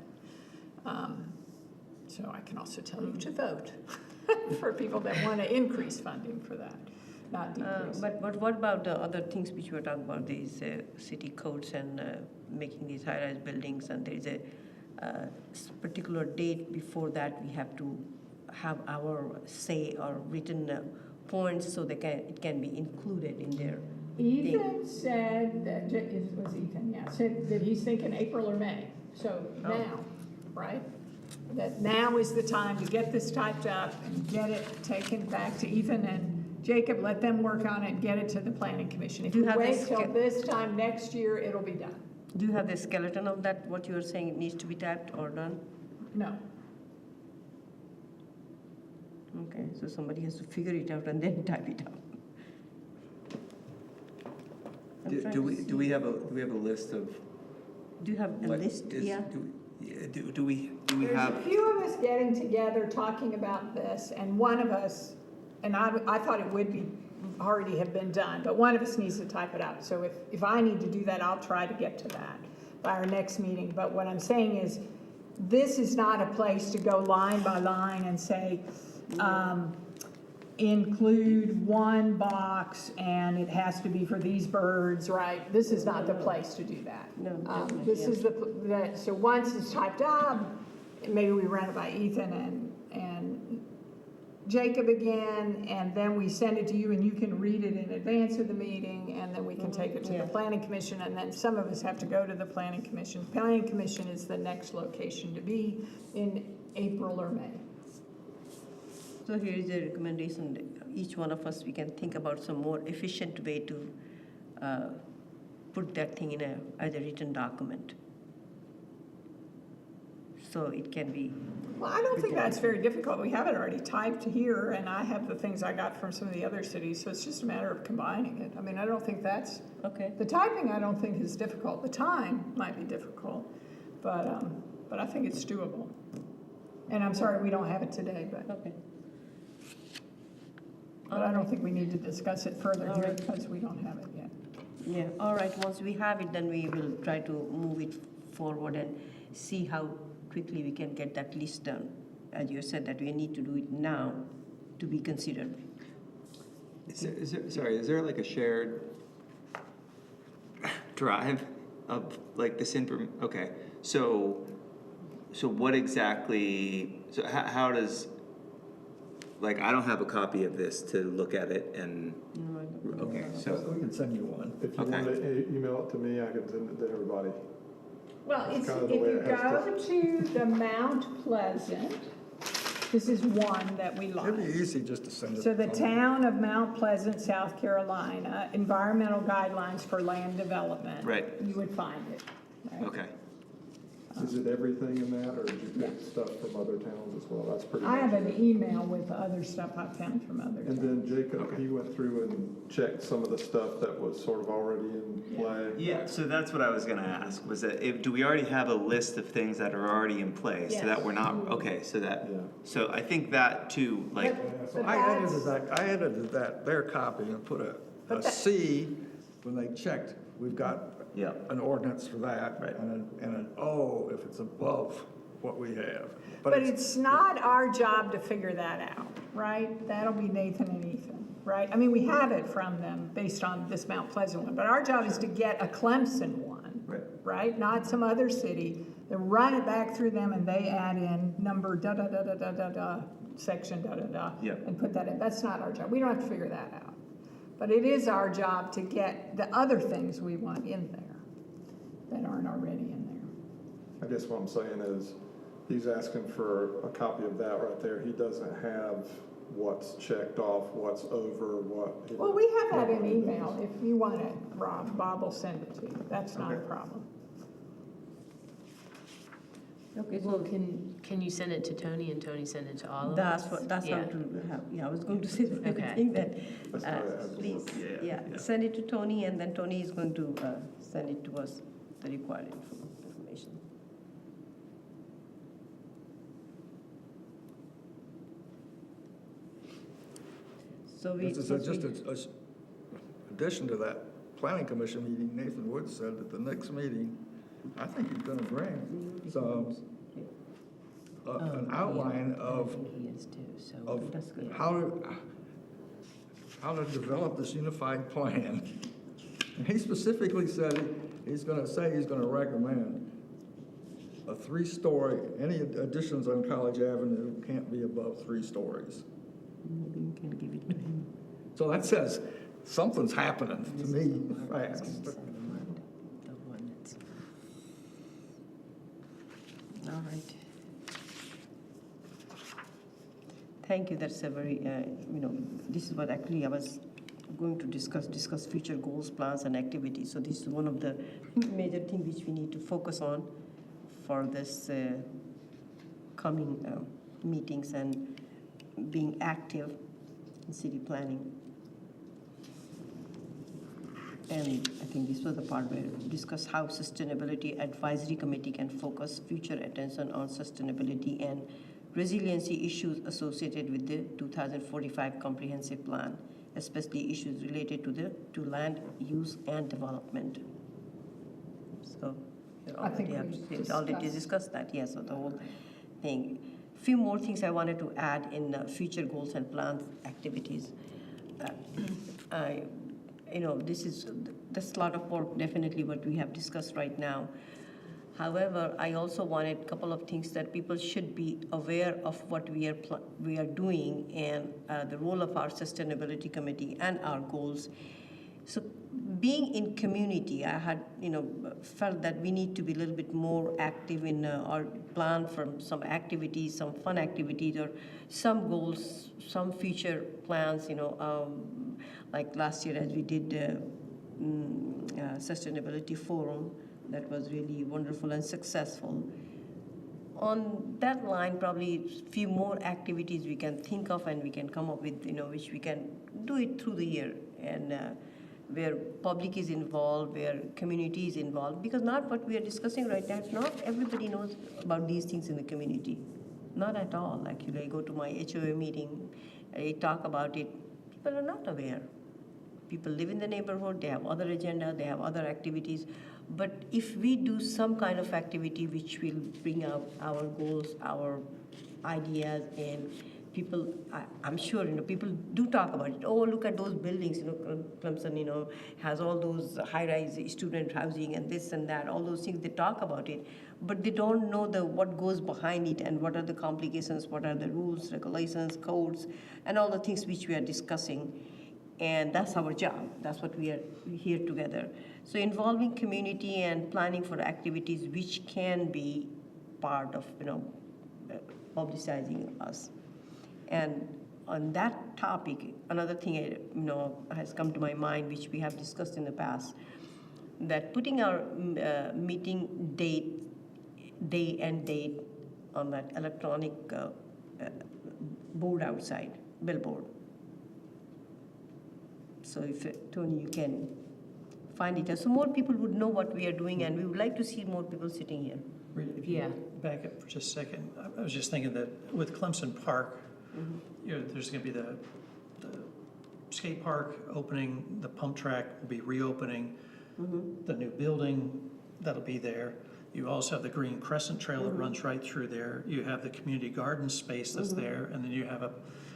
So I can also tell you to vote for people that want to increase funding for that. Not decrease. But what about the other things which we were talking about, these city codes and making these high-rise buildings, and there is a particular date before that we have to have our say or written points so it can be included in their Ethan said that, it was Ethan, yeah, said that he's thinking April or May. So now, right? That now is the time to get this typed up and get it taken back to Ethan and Jacob, let them work on it and get it to the Planning Commission. If Do you you have wait this till this time next year, it'll be done. Do you have the skeleton of that, what you are saying it needs to be typed or done? No. Okay, so somebody has to figure it out and then type it out. Do we have a list of? Do you have a what list? is- Yeah. Do we There's have? a few of us getting together talking about this, and one of us, and I thought it would be already have been done, but one of us needs to type it out. So if I need to do that, I'll try to get to that by our next meeting. But what I'm saying is, this is not a place to go line by line and say, include one box and it has to be for these birds, right? This is not the place to do that. No, definitely, This yeah. is so once it's typed up, maybe we run it by Ethan and Jacob again, and then we send it to you and you can read it in advance of the meeting, and then we can take it to the Yeah. planning commission, and then some of us have to go to the planning commission. Planning commission is the next location to be in April or May. So here is a recommendation, that each one of us, we can think about some more efficient way to put that thing in as a written document. So it can be, Well, I don't think that's very difficult. We have it already typed here, and I have the things I got from some of the other cities, so it's just a matter of combining it. I mean, I don't think that's, okay, the typing I don't think is difficult. The time might be difficult, but I think it's doable. And I'm sorry we don't have it today, okay. but I don't think we need to discuss it further All here right. because we don't have it yet. Yeah, all right, once we have it, then we will try to move it forward and see how quickly we can get that list done. As you said, that we need to do it now to be considered. Is there like a shared drive of like this okay, so what exactly, so how does, like, I don't have a copy of this to look at it and, No, I don't- okay, So so, we can send you one. If you Okay. want to email it to me, I can send it to everybody. Well, That's it's, kind of if the way you it has go to the Mount Pleasant, this is one that we like. It'd be easy just to send it. So the on- town of Mount Pleasant, South Carolina, environmental guidelines for land development. Right. You would find it. right? okay. Is it everything in that, or did you pick stuff from other towns as well? That's pretty I have much an it. email with other stuff I found from other And towns. then Jacob, he went through and checked some of the stuff that was sort of already in play. Yeah, so that's what I was gonna ask, was that do we already have a list of things that are already in place? So that Yes. we're not, okay, so that, Yeah. so I think that too, like, But- So but I edited their copy and put a But that- C when they checked, we've got yeah, an ordinance for that. Right. And an O if it's above what we have. But it's not our job to figure that out, right? That'll be Nathan and Ethan, right? I mean, we have it from them based on this Mount Pleasant one, but our job is to get a Clemson one, right. right? Not some other city, then run it back through them and they add in number da-da-da-da-da-da-da, section da-da-da, Yeah. and put that in. That's not our job. We don't have to figure that out. But it is our job to get the other things we want in there that aren't already in there. I guess what I'm saying is, he's asking for a copy of that right there. He doesn't have what's checked off, what's over, what. Well, we have that in email. If you want it, Rob, Bob will send it to you. That's not a Okay. problem. Okay, Well, so can you send it to Tony and Tony send it to all of that's us? what, that's Yeah. what to have, yeah, I was going to say the Okay. thing that, That's how it has to please, work. yeah, Yeah. send it to Tony, and then Tony is going to send it to us, the required information. So we. This is once just we- a addition to that planning commission meeting, Nathan Wood said at the next meeting, I think he's gonna bring some, an outline of He is too, so. of That's good. how to develop this unified plan. And he specifically said he's gonna recommend a 3-story, any additions on College Avenue can't be above 3 stories. Maybe you can give it to him. So that says something's happening to me fast. The one that's. All right. Thank you, that's a very, this is what actually I was going to discuss future goals, plans, and activities. So this is one of the major things which we need to focus on for this coming meetings and being active in city planning. And I think this was the part where we discussed how Sustainability Advisory Committee can focus future attention on sustainability and resiliency issues associated with the 2045 Comprehensive Plan, especially issues related to land use and development. So, I think we already discussed. discussed that, yes, so the whole thing. few more things I wanted to add in future goals and plans activities. I, this is a lot of work, definitely what we have discussed right now. However, I also wanted a couple of things that people should be aware of what we are doing and the role of our sustainability committee and our goals. So being in community, I had, felt that we need to be a little bit more active in our plan for some activities, some fun activities, or some goals, some future plans, like last year as we did sustainability forum, that was really wonderful and successful. On that line, probably a few more activities we can think of and we can come up with, which we can do it through the year, and where public is involved, where community is involved, because not what we are discussing right now, not everybody knows about these things in the community. Not at all. Actually, I go to my HOA meeting, I talk about it, people are not aware. People live in the neighborhood, they have other agenda, they have other activities. But if we do some kind of activity which will bring out our goals, our ideas, and people, I'm sure, people do talk about it. Oh, look at those buildings, Clemson, has all those high-rise student housing and this and that, all those things, they talk about it. But they don't know what goes behind it and what are the complications, what are the rules, regulations, codes, and all the things which we are discussing. And that's our job. That's what we are here together. So involving community and planning for activities which can be part of, publicizing us. And on that topic, another thing, has come to my mind, which we have discussed in the past, that putting our meeting day and date on that electronic board outside, billboard. So if, Tony, you can find it, so more people would know what we are doing, and we would like to see more people sitting here. Rita, if you Yeah. back up for just a second, I was just thinking that with Clemson Park, there's going to be the skate park opening, the pump track will be reopening, the new building that'll be there. You also have the Green Crescent Trail that runs right through there. You have the community garden space that's there, and then you have a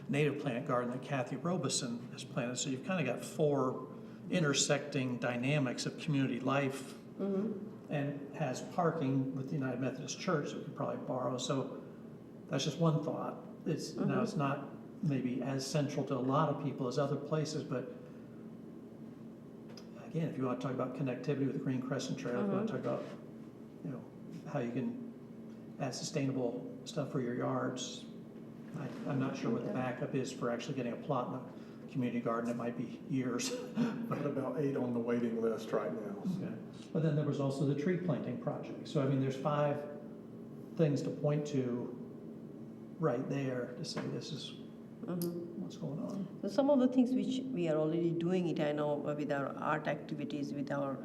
native plant garden that Kathy Robeson has planted. So you've kind of got 4 intersecting dynamics of community life, and has parking with the United Methodist Church that we could probably borrow. So that's just one thought. It's now it's not maybe as central to a lot of people as other places, but again, if you want to talk about connectivity with the Green Crescent Trail, if you want to talk about how you can add sustainable stuff for your yards. I'm not sure what the backup is for actually getting a plot in a community garden. It might be years. Got about 8 on the waiting list right now. Okay. But then there was also the tree planting project. So I mean, there's 5 things to point to right there to say this is what's going on. So some of the things which we are already doing it, I know, with our art activities, with our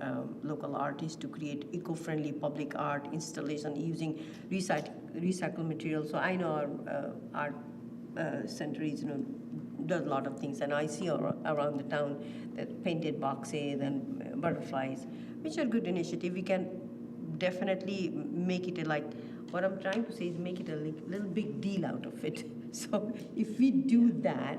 local artists to create eco-friendly public art installation using recycled materials. So I know our art center is, does a lot of things, and I see around the town that painted boxes and butterflies, which are good initiative. We can definitely make it what I'm trying to say is make it a little big deal out of it. So if we do that,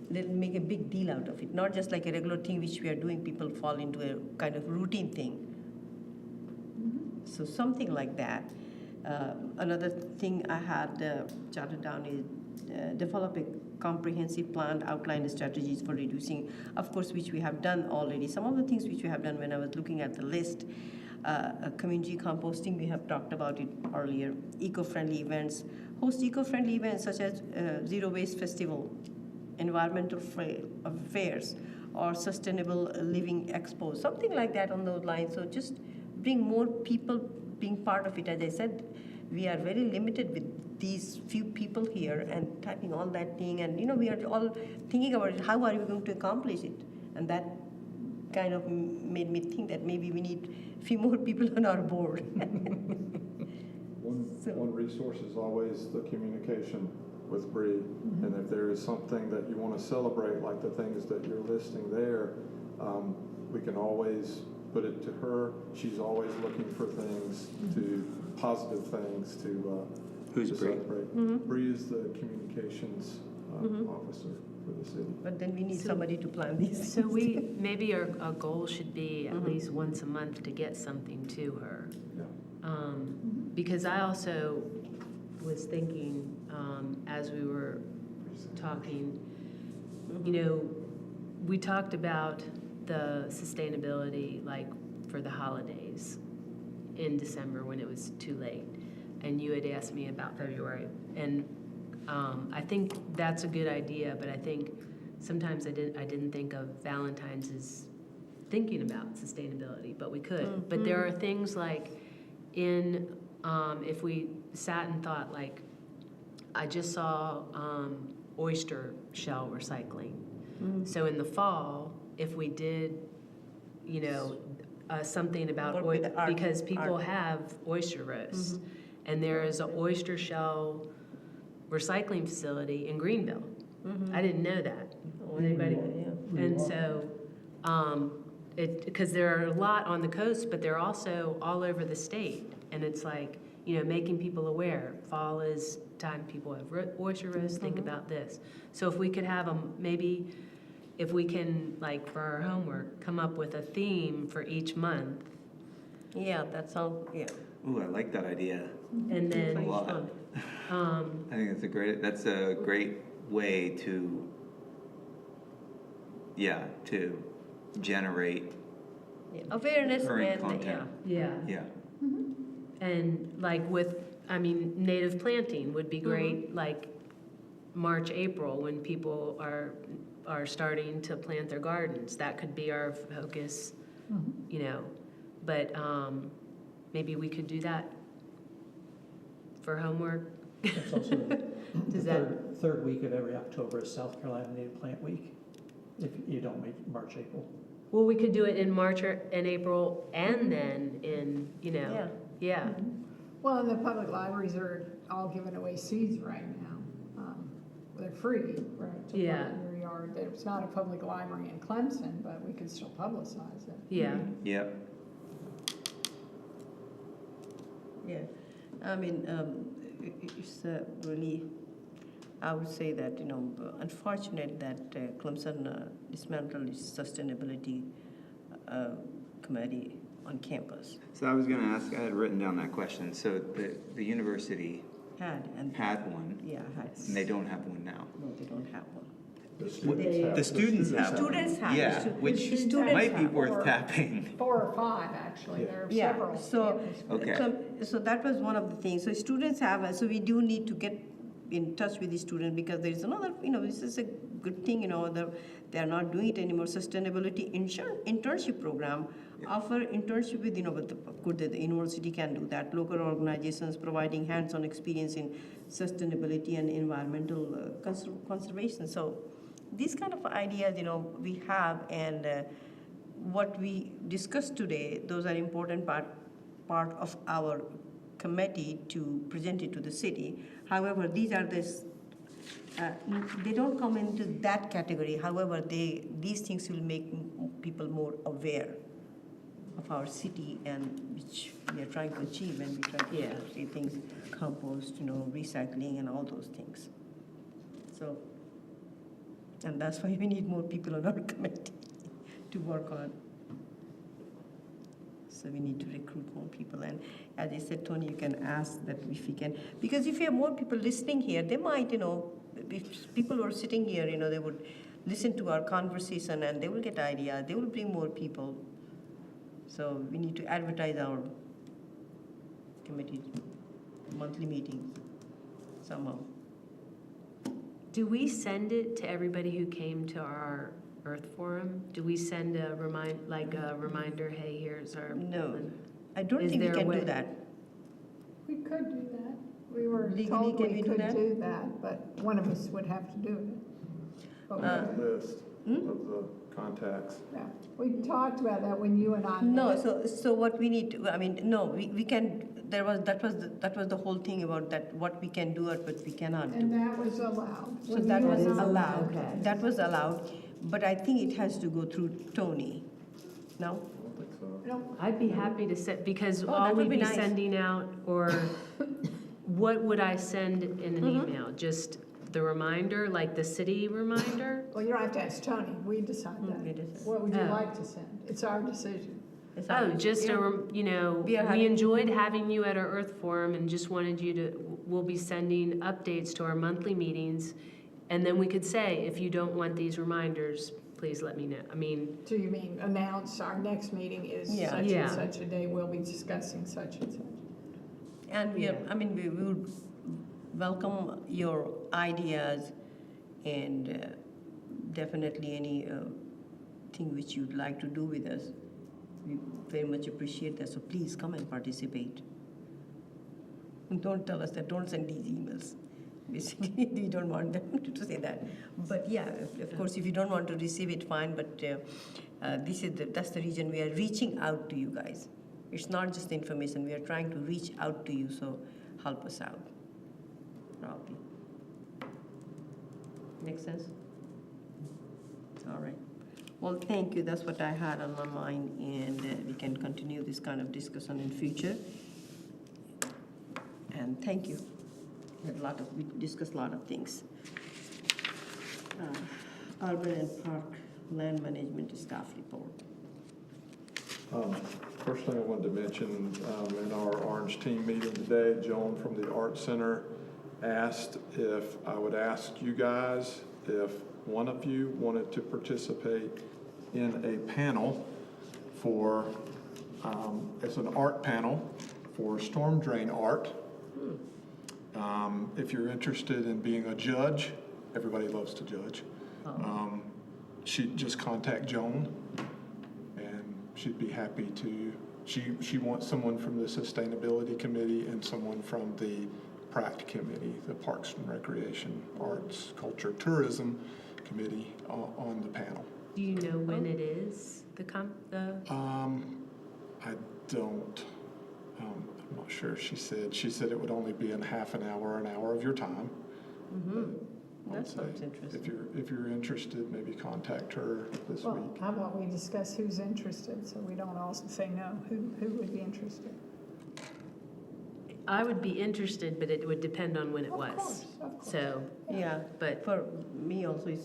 then make a big deal out of it, not just like a regular thing which we are doing, people fall into a kind of routine thing. So something like that. Another thing I had jotted down is develop a comprehensive plan, outline strategies for reducing, of course, which we have done already. Some of the things which we have done when I was looking at the list, community composting, we have talked about it earlier, eco-friendly events, host eco-friendly events such as Zero Waste Festival, environmental fairs, or sustainable living expos, something like that on those lines. So just bring more people being part of it. As I said, we are very limited with these few people here and typing all that thing, and we are all thinking about it, how are we going to accomplish it? And that kind of made me think that maybe we need a few more people on our board. One resource is always the communication with Bree, and if there is something that you want to celebrate, like the things that you're listing there, we can always put it to her. She's always looking for things positive things to Who's to Bree? celebrate. Bree is the communications officer for the city. But then we need So- somebody to plan these. So maybe our goal should be at least once a month to get something to her. Yeah. Because I also was thinking, as we were talking, you know, we talked about the sustainability, like for the holidays in December when it was too late. And you had asked me about February. And I think that's a good idea, but I think sometimes I didn't think of Valentine's as thinking about sustainability, but we could. But there are things like if we sat and thought, like, I just saw oyster shell recycling. So in the fall, if we did, you know, something about Work with the art- because people art. have oyster roasts, and there is an oyster shell recycling facility in Greenville. I didn't know that. Anybody? And so, because there are a lot on the coast, but they're also all over the state. And it's like, you know, making people aware. Fall is time people have oyster roasts, think about this. So if we could have maybe if we can, like for our homework, come up with a theme for each month. Yeah, that sounds, yeah. Ooh, I like that idea. And A then, lot. I think that's a great way to, to generate Yeah, awareness current and, content. yeah. Yeah. And like native planting would be great, like March, April, when people are starting to plant their gardens. That could be our focus, you know. But maybe we could do that for homework. It's also Does the that- third week of every October is South Carolina Native Plant Week, if you don't make March, April. Well, we could do it in March and April, and then in, you know, yeah. Well, and the public libraries are all giving away seeds right now. They're free, right, to put Yeah. in your yard. There's not a public library in Clemson, but we could still publicize it. Yeah. Yep. yeah. I mean, it's really, I would say that, you know, unfortunate that Clemson dismantled its sustainability committee on campus. So I was going to ask, I had written down that question. So the university had one, Yeah, had. and they don't have one now. No, they don't have one. The students have. The students have one. Students have. Yeah, which Students might be have. worth tapping. 4 or 5, actually. There are Yeah, several. so, Okay. so that was one of the things. So students have, so we do need to get in touch with the student because there is another, you know, this is a good thing, you know, they're not doing it anymore. Sustainability internship program offer internship with, you know, but the university can do that. Local organizations providing hands-on experience in sustainability and environmental conservation. So these kind of ideas, you know, we have, and what we discussed today, those are important part of our committee to present it to the city. However, these are they don't come into that category. However, these things will make people more aware of our city and which we are trying to achieve, and we try to see things, compost, you know, recycling and all those things. So, and that's why we need more people on our committee to work on. So we need to recruit more people. And as I said, Tony, you can ask that if we can, because if you have more people listening here, they might, you know, if people were sitting here, you know, they would listen to our conversation and they will get ideas. They will bring more people. So we need to advertise our committee monthly meetings somehow. Do we send it to everybody who came to our Earth Forum? Do we send a reminder, hey, here's our... No, I don't Is think we there a can way- do that. We could do that. We were Legally, told can we we do could that? do that, but one of us would have to do it. But On we- the list of the contacts. yeah. We talked about that when you and I No, met. so what we need to, I mean, no, we can, that was the whole thing about that, what we can do and what we cannot And do. that was allowed. So When that you was and I met. allowed, that was allowed, but I think it has to go through Tony. No? I don't think so. No, I'd be happy to send, because Oh, all that would we'd be be nice. sending out, or what would I send in an email? Just the reminder, like the city reminder? Well, you don't have to ask Tony, we decide that. We decide. What would you Oh. like to send? It's our decision. It's Oh, our- just yeah. you know, We are we having- enjoyed having you at our Earth Forum and just wanted you to, we'll be sending updates to our monthly meetings. And then we could say, if you don't want these reminders, please let me know. I mean, Do you mean announce our next meeting is Yeah. such Yeah. and such a day, we'll be discussing such and such? And we, I mean, we would welcome your ideas and definitely any thing which you'd like to do with us. We very much appreciate that, so please come and participate. And don't tell us that, don't send these emails. Basically, we don't want them to say that. But yeah, of course, if you don't want to receive it, fine, but that's the reason we are reaching out to you guys. It's not just information, we are trying to reach out to you, so help us out. Probably. Make sense? All right. Well, thank you, that's what I had on my mind, and we can continue this kind of discussion in future. And thank you. We discussed a lot of things. Urban and Park Land Management Staff Report. First thing I wanted to mention, in our Orange Team meeting today, Joan from the Art Center asked if I would ask you guys if one of you wanted to participate in a panel for, it's an art panel for storm drain art. If you're interested in being a judge, everybody loves to judge. She'd just contact Joan, and she'd be happy to. She wants someone from the Sustainability Committee and someone from the PRACT Committee, the Parks and Recreation, Arts, Culture, Tourism Committee, on the panel. do you know when it is, I don't. I'm not sure. She said it would only be in half an hour of your time. That sounds interesting. If you're interested, maybe contact her this Well, week. how about we discuss who's interested, so we don't all say no, who would be interested? I would be interested, but it would depend on when it Of was. course, of course. So, Yeah, but for me also,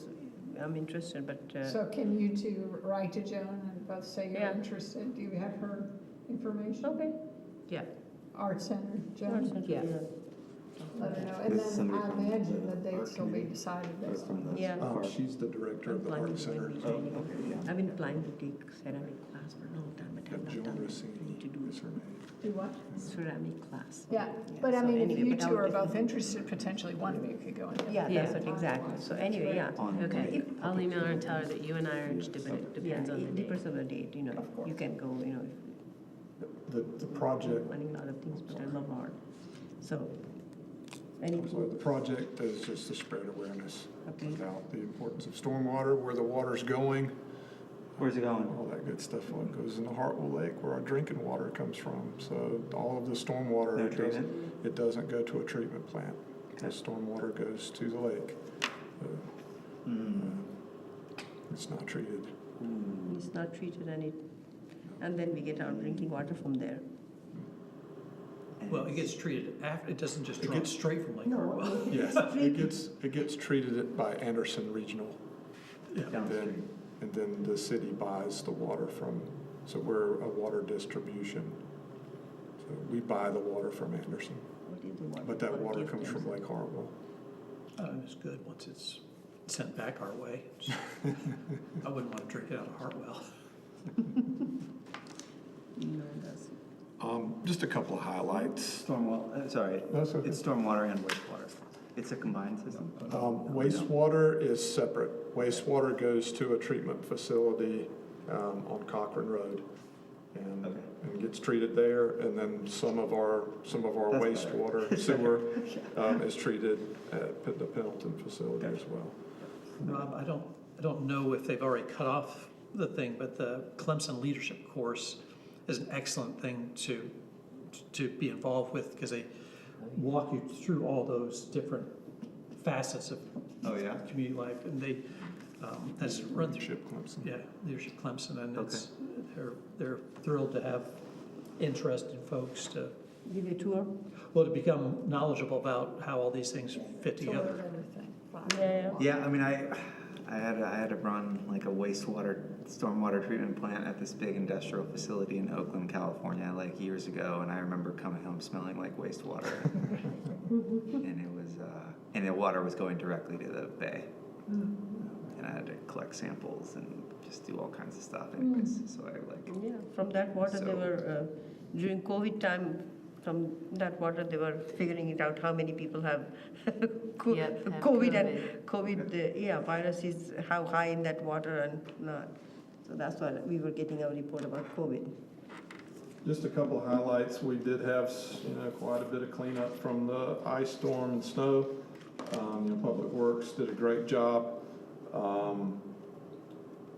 I'm interested, but So can you two write to Joan and both say you're Yeah. interested? Do you have her information? okay. yeah, Art Center, Joan, Yeah. let her know. And then I imagine the dates will be decided based on that. Yeah. She's the director of the I'm Art planning to Center. take I've been planning to take ceramic class for a long time, but I've not Joan done it. I Rossini need to do is her name. Do what? ceramic class. Yeah, but I so mean, if anyway, you but I two would are both definitely- interested, potentially one of you could go in. Yeah, Yeah. that's what, exactly. So anyway, yeah. okay. I'll email her and tell her that you and I are interested, but it depends Yeah, on the it date. depends on the date, you know. Of course. You can go, you know, The project, planning a lot of things, but I love art. So, any, so the project is just to spread awareness Okay. about the importance of stormwater, where the water's going, Where's it going? all that good stuff. Well, it goes into Hartwell Lake where our drinking water comes from. So all of the stormwater, No it treatment? doesn't go to a treatment plant. The stormwater goes to the lake. It's not treated. it's not treated and then we get our drinking water from there. Well, it gets treated after, it doesn't just It drop gets- straight from Lake No, Hartwell. Yes, it gets treated by Anderson Regional. And then the city buys the water from, so we're a water distribution. So we buy the water from Anderson, What is the water? but that What water gives comes them? from Lake Hartwell. It's good once it's sent back our way. I wouldn't want to drink it out of Hartwell. No, that's, Just a couple of highlights. Sorry, That's okay. it's stormwater and wastewater. It's a combined system? Wastewater is separate. Wastewater goes to a treatment facility on Cochrane Road and gets treated there. And then some of our That's better. wastewater sewer is treated at the Pendleton facility as well. Rob, I don't know if they've already cut off the thing, but the Clemson leadership course is an excellent thing to be involved with, because they walk you through all those different facets of community life, and they that's run through. Leadership Clemson. Yeah, Leadership Clemson, and they're thrilled to have interested folks to give you a tour? Well, to become knowledgeable about how all these things fit Tour together. of everything. Yeah. Yeah, I mean, I had to run like a stormwater treatment plant at this big industrial facility in Oakland, California, like years ago, and I remember coming home smelling like wastewater, and it was, and the water was going directly to the bay, and I had to collect samples and just do all kinds of stuff, anyways. So I like. Yeah, from that water, they So- were, during COVID time, from that water, they were figuring it out how many people have Yep, have COVID and COVID, virus is how high in that water and not. So that's why we were getting our report about COVID. Just a couple of highlights. We did have, quite a bit of cleanup from the ice storm and snow. Public Works did a great job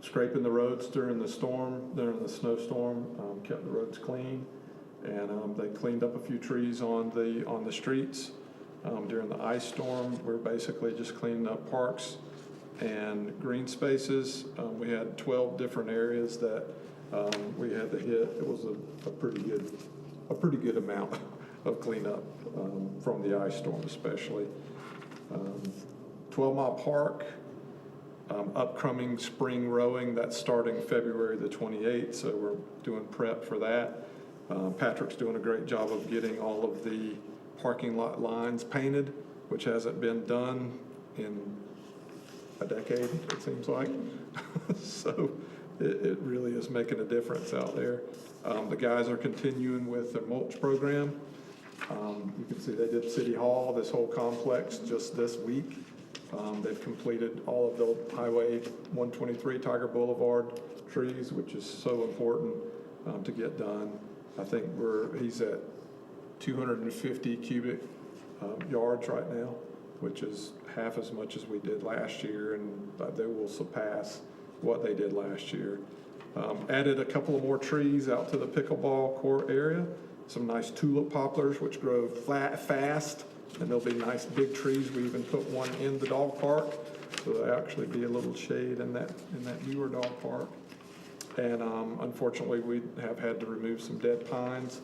scraping the roads during the snowstorm, kept the roads clean. And they cleaned up a few trees on the streets during the ice storm. We're basically just cleaning up parks and green spaces. We had 12 different areas that we had to hit. It was a pretty good amount of cleanup from the ice storm, especially. 12 Mile Park, upcoming spring rowing. That's starting February the 28th. So we're doing prep for that. Patrick's doing a great job of getting all of the parking lot lines painted, which hasn't been done in a decade, it seems like. So it really is making a difference out there. The guys are continuing with their mulch program. You can see they did City Hall, this whole complex just this week. They've completed all of the Highway 123 Tiger Boulevard trees, which is so important to get done. I think he's at 250 cubic yards right now, which is half as much as we did last year, and they will surpass what they did last year. Added a couple of more trees out to the pickleball court area, some nice tulip poplars, which grow fast, and there'll be nice big trees. We even put one in the dog park, so there'll actually be a little shade in that newer dog park. And unfortunately, we have had to remove some dead pines,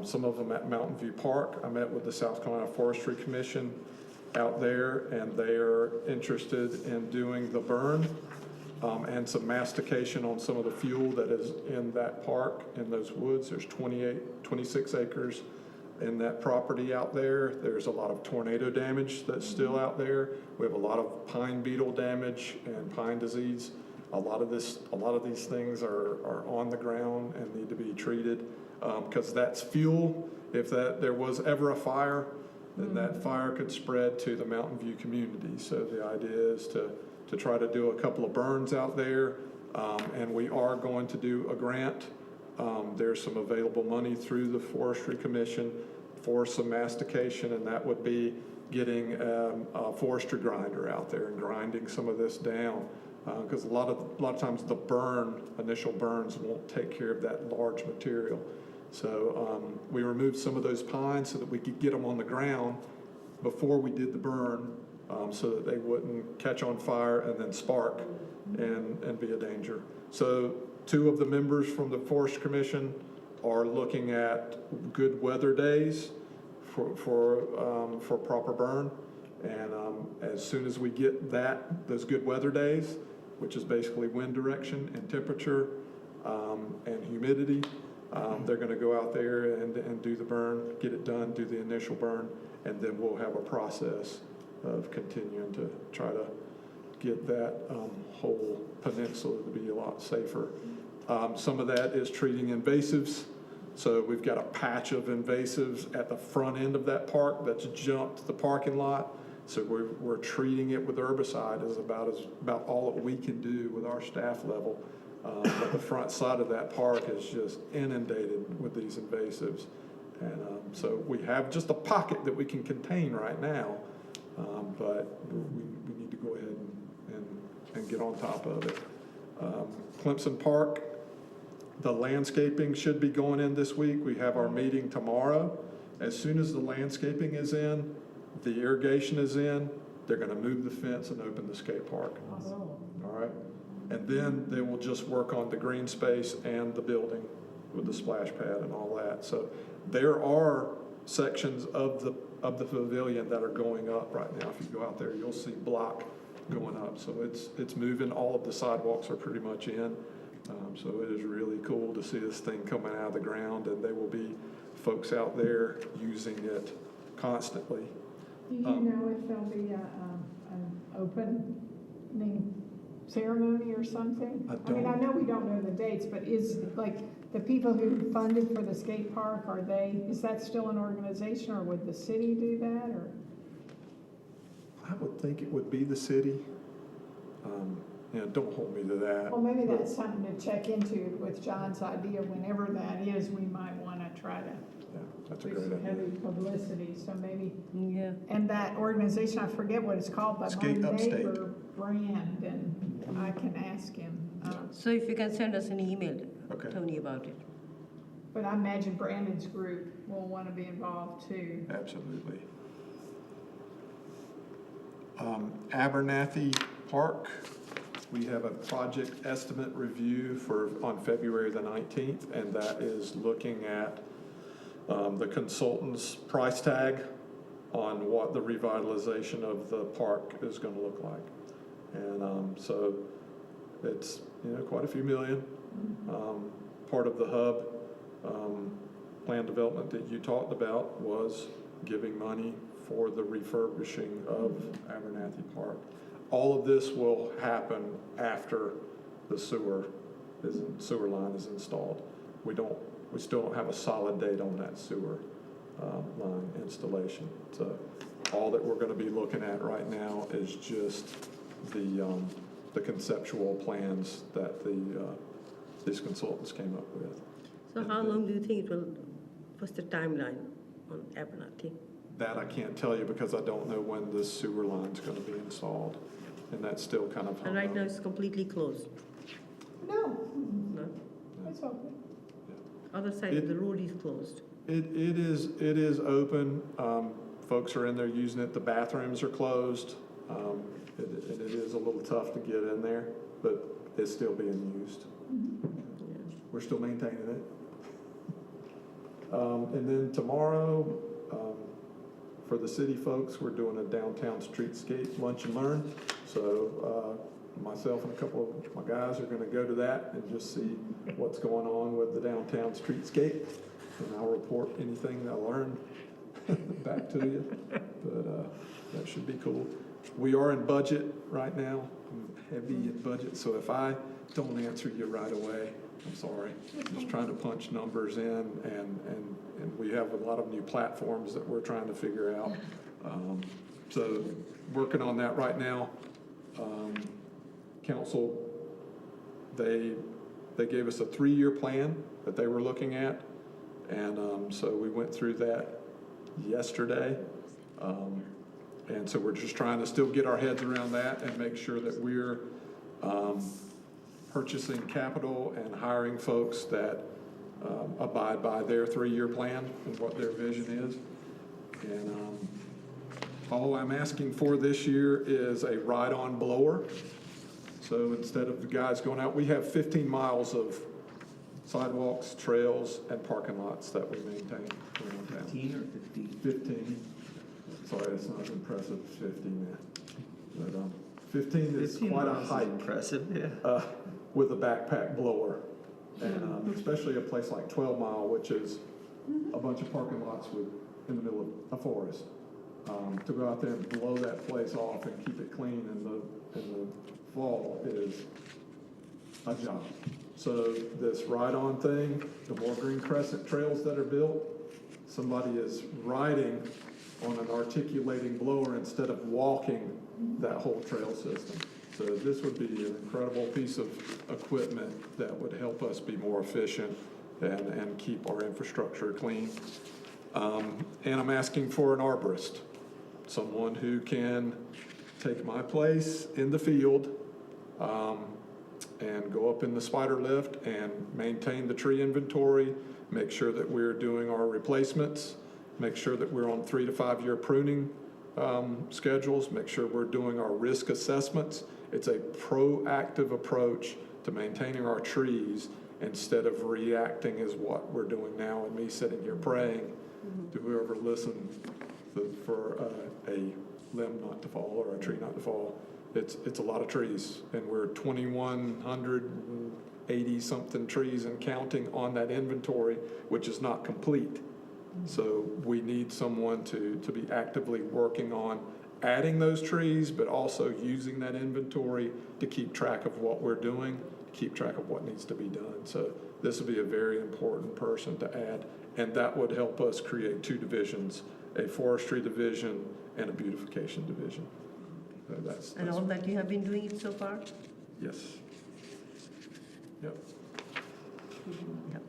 some of them at Mountain View Park. I met with the South Carolina Forestry Commission out there, and they are interested in doing the burn and some mastication on some of the fuel that is in that park, in those woods. There's 26 acres in that property out there. There's a lot of tornado damage that's still out there. We have a lot of pine beetle damage and pine disease. A lot of these things are on the ground and need to be treated because that's fuel. If there was ever a fire, then that fire could spread to the Mountain View community. So the idea is to try to do a couple of burns out there, and we are going to do a grant. There's some available money through the Forestry Commission for some mastication, and that would be getting a forestry grinder out there and grinding some of this down. Because a lot of times the initial burns won't take care of that large material. So we removed some of those pines so that we could get them on the ground before we did the burn, so that they wouldn't catch on fire and then spark and be a danger. So 2 of the members from the Forest Commission are looking at good weather days for proper burn. And as soon as we get those good weather days, which is basically wind direction and temperature and humidity, they're going to go out there and do the burn, get it done, do the initial burn, and then we'll have a process of continuing to try to get that whole peninsula to be a lot safer. Some of that is treating invasives. So we've got a patch of invasives at the front end of that park that's jumped the parking lot. So we're treating it with herbicide is about all that we can do with our staff level. But the front side of that park is just inundated with these invasives. And so we have just a pocket that we can contain right now, but we need to go ahead and get on top of it. Clemson Park, the landscaping should be going in this week. We have our meeting tomorrow. As soon as the landscaping is in, the irrigation is in, they're going to move the fence and open the skate park. All right? And then they will just work on the green space and the building with the splash pad and all that. So There are sections of the pavilion that are going up right now. If you go out there, you'll see block going up. So it's moving. All of the sidewalks are pretty much in. So it is really cool to see this thing coming out of the ground, and there will be folks out there using it constantly. Do you know if there'll be an opening ceremony or something? I mean, I don't. know we don't know the dates, but is, like, the people who funded for the skate park, is that still an organization, or would the city do that, or? I would think it would be the city. Don't hold me to that. Well, maybe but- that's something to check into with John's idea. Whenever that is, we might want to try to Yeah, that's a do great some idea. heavy publicity, so maybe. Yeah. And that organization, I forget what it's called, but my Skate Upstate. neighbor, Brand, and I can ask him. So if you can send us an email, Okay. Tony, about it. But I imagine Brandon's group will want to be involved too. Absolutely. Abernathy Park, we have a project estimate review on February the 19th, and that is looking at the consultant's price tag on what the revitalization of the park is going to look like. And so it's, quite a few million. Part of the hub plan development that you talked about was giving money for the refurbishing of Abernathy Park. All of this will happen after the sewer line is installed. We still don't have a solid date on that sewer line installation. So all that we're going to be looking at right now is just the conceptual plans that these consultants came up with. So how long do you think it will, what's the timeline on Abernathy? That I can't tell you because I don't know when the sewer line's going to be installed, and that's still kind of. And right now it's completely closed, No, no? it's open. Other side of the road is closed. It is open. Folks are in there using it. The bathrooms are closed. It is a little tough to get in there, but it's still being used. We're still maintaining it. And then tomorrow, for the city folks, we're doing a downtown streetscape lunch and learn. So myself and a couple of my guys are going to go to that and just see what's going on with the downtown streetscape. And I'll report anything I learn back to you. But that should be cool. We are in budget right now. I'm heavy in budget. So if I don't answer you right away, I'm sorry. I'm just trying to punch numbers in, and we have a lot of new platforms that we're trying to figure out. So working on that right now. Council, they gave us a 3-year plan that they were looking at, and so we went through that yesterday. And so we're just trying to still get our heads around that and make sure that we're purchasing capital and hiring folks that abide by their 3-year plan and what their vision is. And all I'm asking for this year is a ride-on blower. So instead of the guys going out, we have 15 miles of sidewalks, trails, and parking lots that we maintain around town. 15 or 15? 15. Sorry, that's not impressive, 15, man. But 15 is quite a hike. Impressive, yeah. With a backpack blower. And especially a place like 12 Mile, which is a bunch of parking lots in the middle of a forest. To go out there and blow that place off and keep it clean in the fall is a job. So this ride-on thing, the more Green Crescent trails that are built, somebody is riding on an articulating blower instead of walking that whole trail system. So this would be an incredible piece of equipment that would help us be more efficient and keep our infrastructure clean. And I'm asking for an arborist, someone who can take my place in the field and go up in the spider lift and maintain the tree inventory, make sure that we're doing our replacements, make sure that we're on 3 to 5 year pruning schedules, make sure we're doing our risk assessments. It's a proactive approach to maintaining our trees instead of reacting is what we're doing now, and me sitting here praying to whoever listened for a limb not to fall or a tree not to fall. It's a lot of trees, and we're 2,180 something trees and counting on that inventory, which is not complete. So we need someone to be actively working on adding those trees, but also using that inventory to keep track of what we're doing, keep track of what needs to be done. So this would be a very important person to add, and that would help us create two divisions, a forestry division and a beautification division. So And all that you have been doing it so far? yes. Yep. Yep.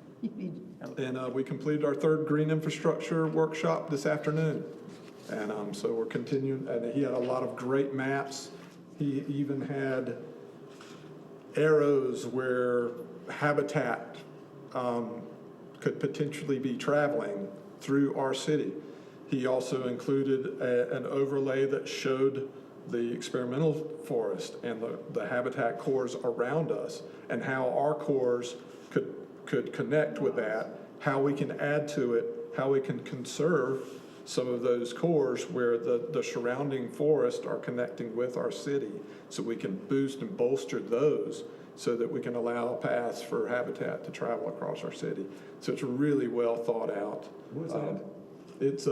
And we completed our third green infrastructure workshop this afternoon. And so we're continuing, and he had a lot of great maps. He even had arrows where habitat could potentially be traveling through our city. He also included an overlay that showed the experimental forest and the habitat cores around us, and how our cores could connect with that, how we can add to it, how we can conserve some of those cores where the surrounding forests are connecting with our city, so we can boost and bolster those so that we can allow paths for habitat to travel across our city. So it's really well thought out. What's that? It's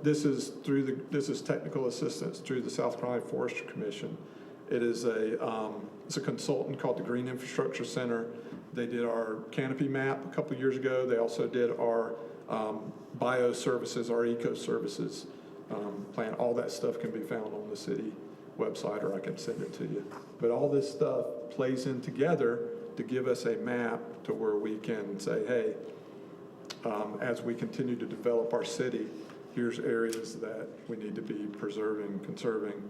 this is technical assistance through the South Carolina Forestry Commission. It is it's a consultant called the Green Infrastructure Center. They did our canopy map a couple years ago. They also did our bio services, our eco services plan. All that stuff can be found on the city website, or I can send it to you. But all this stuff plays in together to give us a map to where we can say, hey, as we continue to develop our city, here's areas that we need to be preserving, conserving,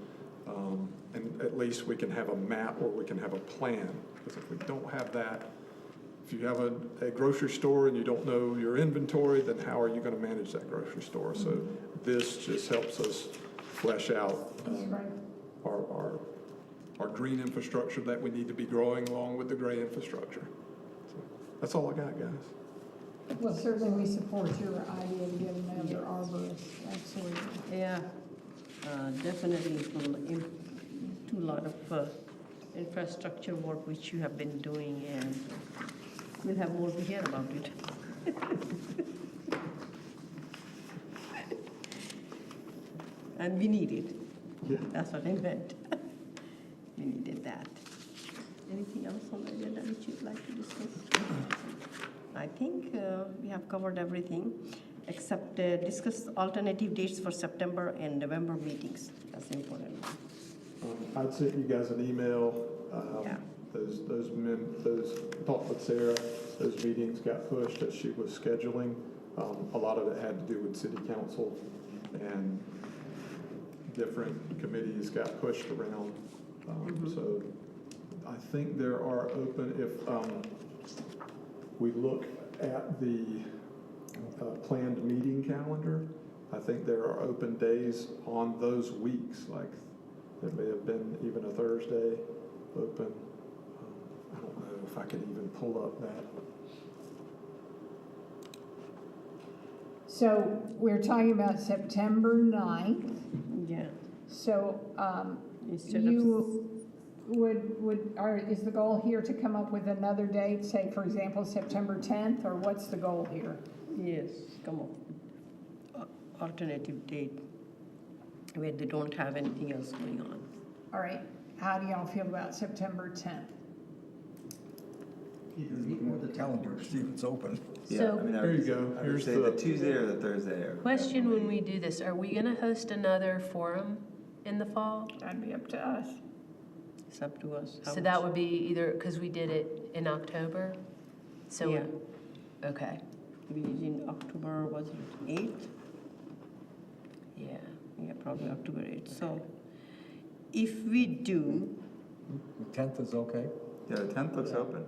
and at least we can have a map, or we can have a plan. Because if we don't have that, if you have a grocery store and you don't know your inventory, then how are you going to manage that grocery store? So this just helps us flesh out our green infrastructure that we need to be growing along with the gray infrastructure. So that's all I got, guys. Well, certainly we support your idea of getting another arborist, absolutely. Yeah, definitely it will do a lot of infrastructure work which you have been doing, and we'll have more to hear about it. And we need it. Yeah. That's what I meant. We needed that. Anything else on the agenda which you'd like to discuss? I think we have covered everything, except discuss alternative dates for September and November meetings. That's important. I'd sent you guys an email. Yeah. Those talked with Sarah. Those meetings got pushed as she was scheduling. A lot of it had to do with city council, and different committees got pushed around. So I think there are open, if we look at the planned meeting calendar, I think there are open days on those weeks, like there may have been even a Thursday open. I don't know if I could even pull up that. So we're talking about September 9th. Yeah. So Instead you is the goal here to come up with another date, say for example September 10th, or what's the goal here? Yes, come on. Alternative date where they don't have anything else going on. All right, how do y'all feel about September 10th? The calendar, see if it's open. So- I mean, Here you go. I would Here's say the Tuesday or the Thursday. Question when we do this, are we gonna host another forum in the fall? That'd be up to us. It's up to us. So that would be either, because we did it in October? So, Yeah. okay, be in October, was it 8th? yeah. Yeah, probably October 8th. So if we do, The 10th is okay? Yeah, the 10th looks open.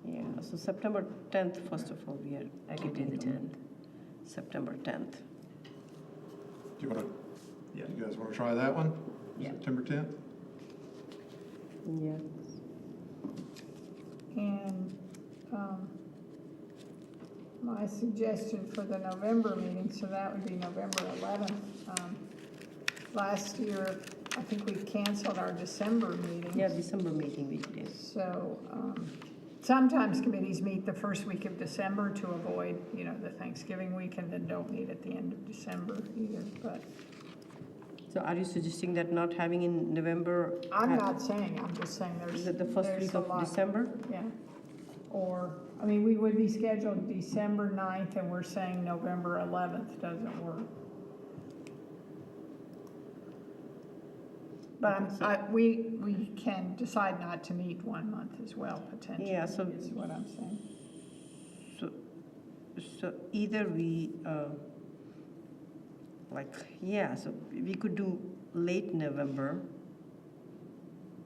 yeah, so September 10th, first of all, we are. I could do the 10th. September 10th. Do you want to? Yeah. You guys want to try that one? Yeah. September 10th. Yeah. And My suggestion for the November meeting, so that would be November 11th. Last year, I think we canceled our December meeting. Yeah, December meeting we did. So, sometimes committees meet the first week of December to avoid, the Thanksgiving week, and then don't meet at the end of December either, but So are you suggesting that not having in November? I'm not saying, I'm just saying there's. The first there's week a of lot. December? Yeah, or, we would be scheduled December 9th, and we're saying November 11th doesn't work. But we can decide not to meet 1 month as well, potentially, Yeah, so- is what I'm saying. So either we, so we could do late November.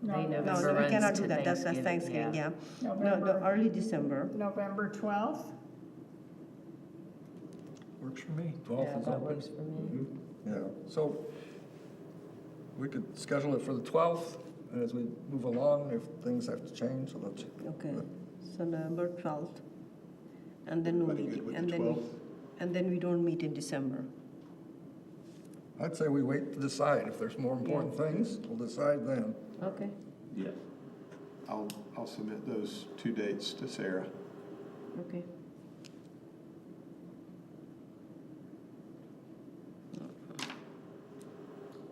Late No, November No, we runs cannot to do that, that's Thanksgiving, yeah. No, November, early December. November 12th? Works for me. 12th Yeah, is that open. works for me. Yeah, so we could schedule it for the 12th, and as we move along, if things have to change, so let's. Okay, so November 12th. And then no Everybody good meeting, with and the then, 12th? and then we don't meet in December. I'd say we wait to decide. If there's more important things, we'll decide then. Okay, Yeah. I'll submit those 2 dates to Sarah. okay.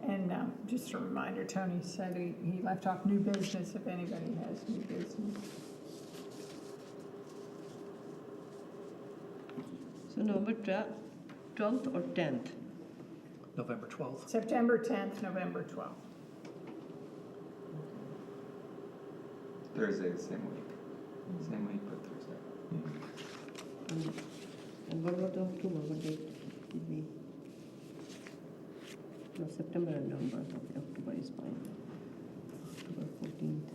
And just a reminder, Tony said he left off new business if anybody has new business. So November 12th or 10th? November 12th. September 10th, November 12th. Thursday, the same week. Same week, but Thursday. And what about the October, what date did we? No, September and November, okay, October is fine. October 14th.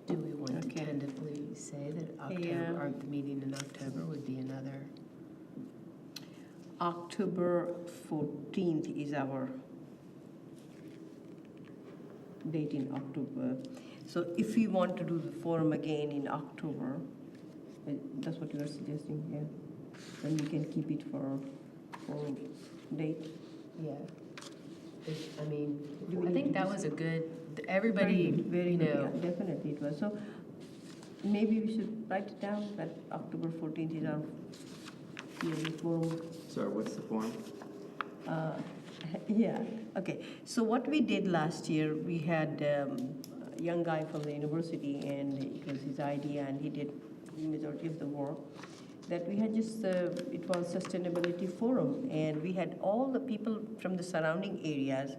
Do we want to Okay. tentatively say that Yeah. October, or the meeting in October would be another? October 14th is our date in October. So if we want to do the forum again in October, that's what you are suggesting, yeah? Then we can keep it for date. Yeah. I mean, Do we I need think to that was a good, everybody, Very you good, know, yeah, definitely it was. So maybe we should write it down that October 14th is our yearly forum. Sorry, what's the form? Yeah, okay. So what we did last year, we had a young guy from the university, and it was his idea, and he did majority of the work. That we had just, it was sustainability forum, and we had all the people from the surrounding areas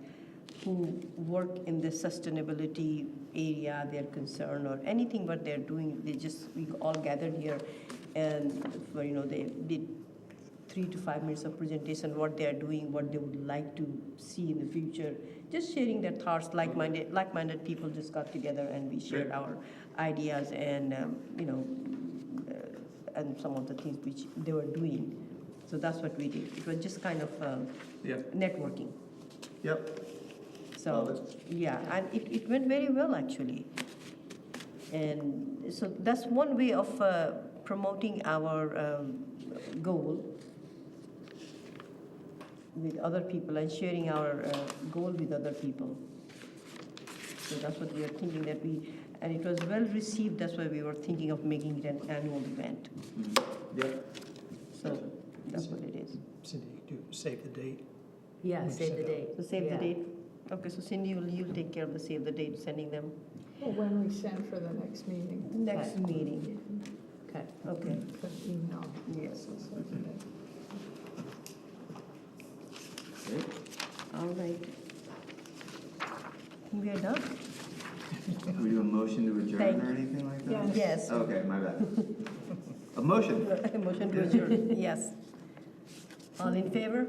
who work in the sustainability area, their concern or anything what they're doing. We all gathered here, and they did 3 to 5 minutes of presentation, what they are doing, what they would like to see in the future, just sharing their thoughts. Like-minded people just got together, and we shared our ideas and and some of the things which they were doing. So that's what we did. It was just kind of networking. Yep. So, yeah, and it went very well, actually. And so that's one way of promoting our goal with other people and sharing our goal with other people. So that's what we are thinking and it was well received, that's why we were thinking of making it an annual event. Yep. So that's what it is. Cindy, do save the date. yeah, We save the send out- date. So save the Yeah. date. Okay, so Cindy, you'll take care of the save the date, sending them Or when we send for the next meeting, next meeting. Okay. Okay, the email. yes, So today. all right. We are done. We do a motion to adjourn Thank or anything like that? Yes. Okay, my bad. A motion. Motion to adjourn, yes. All in favor?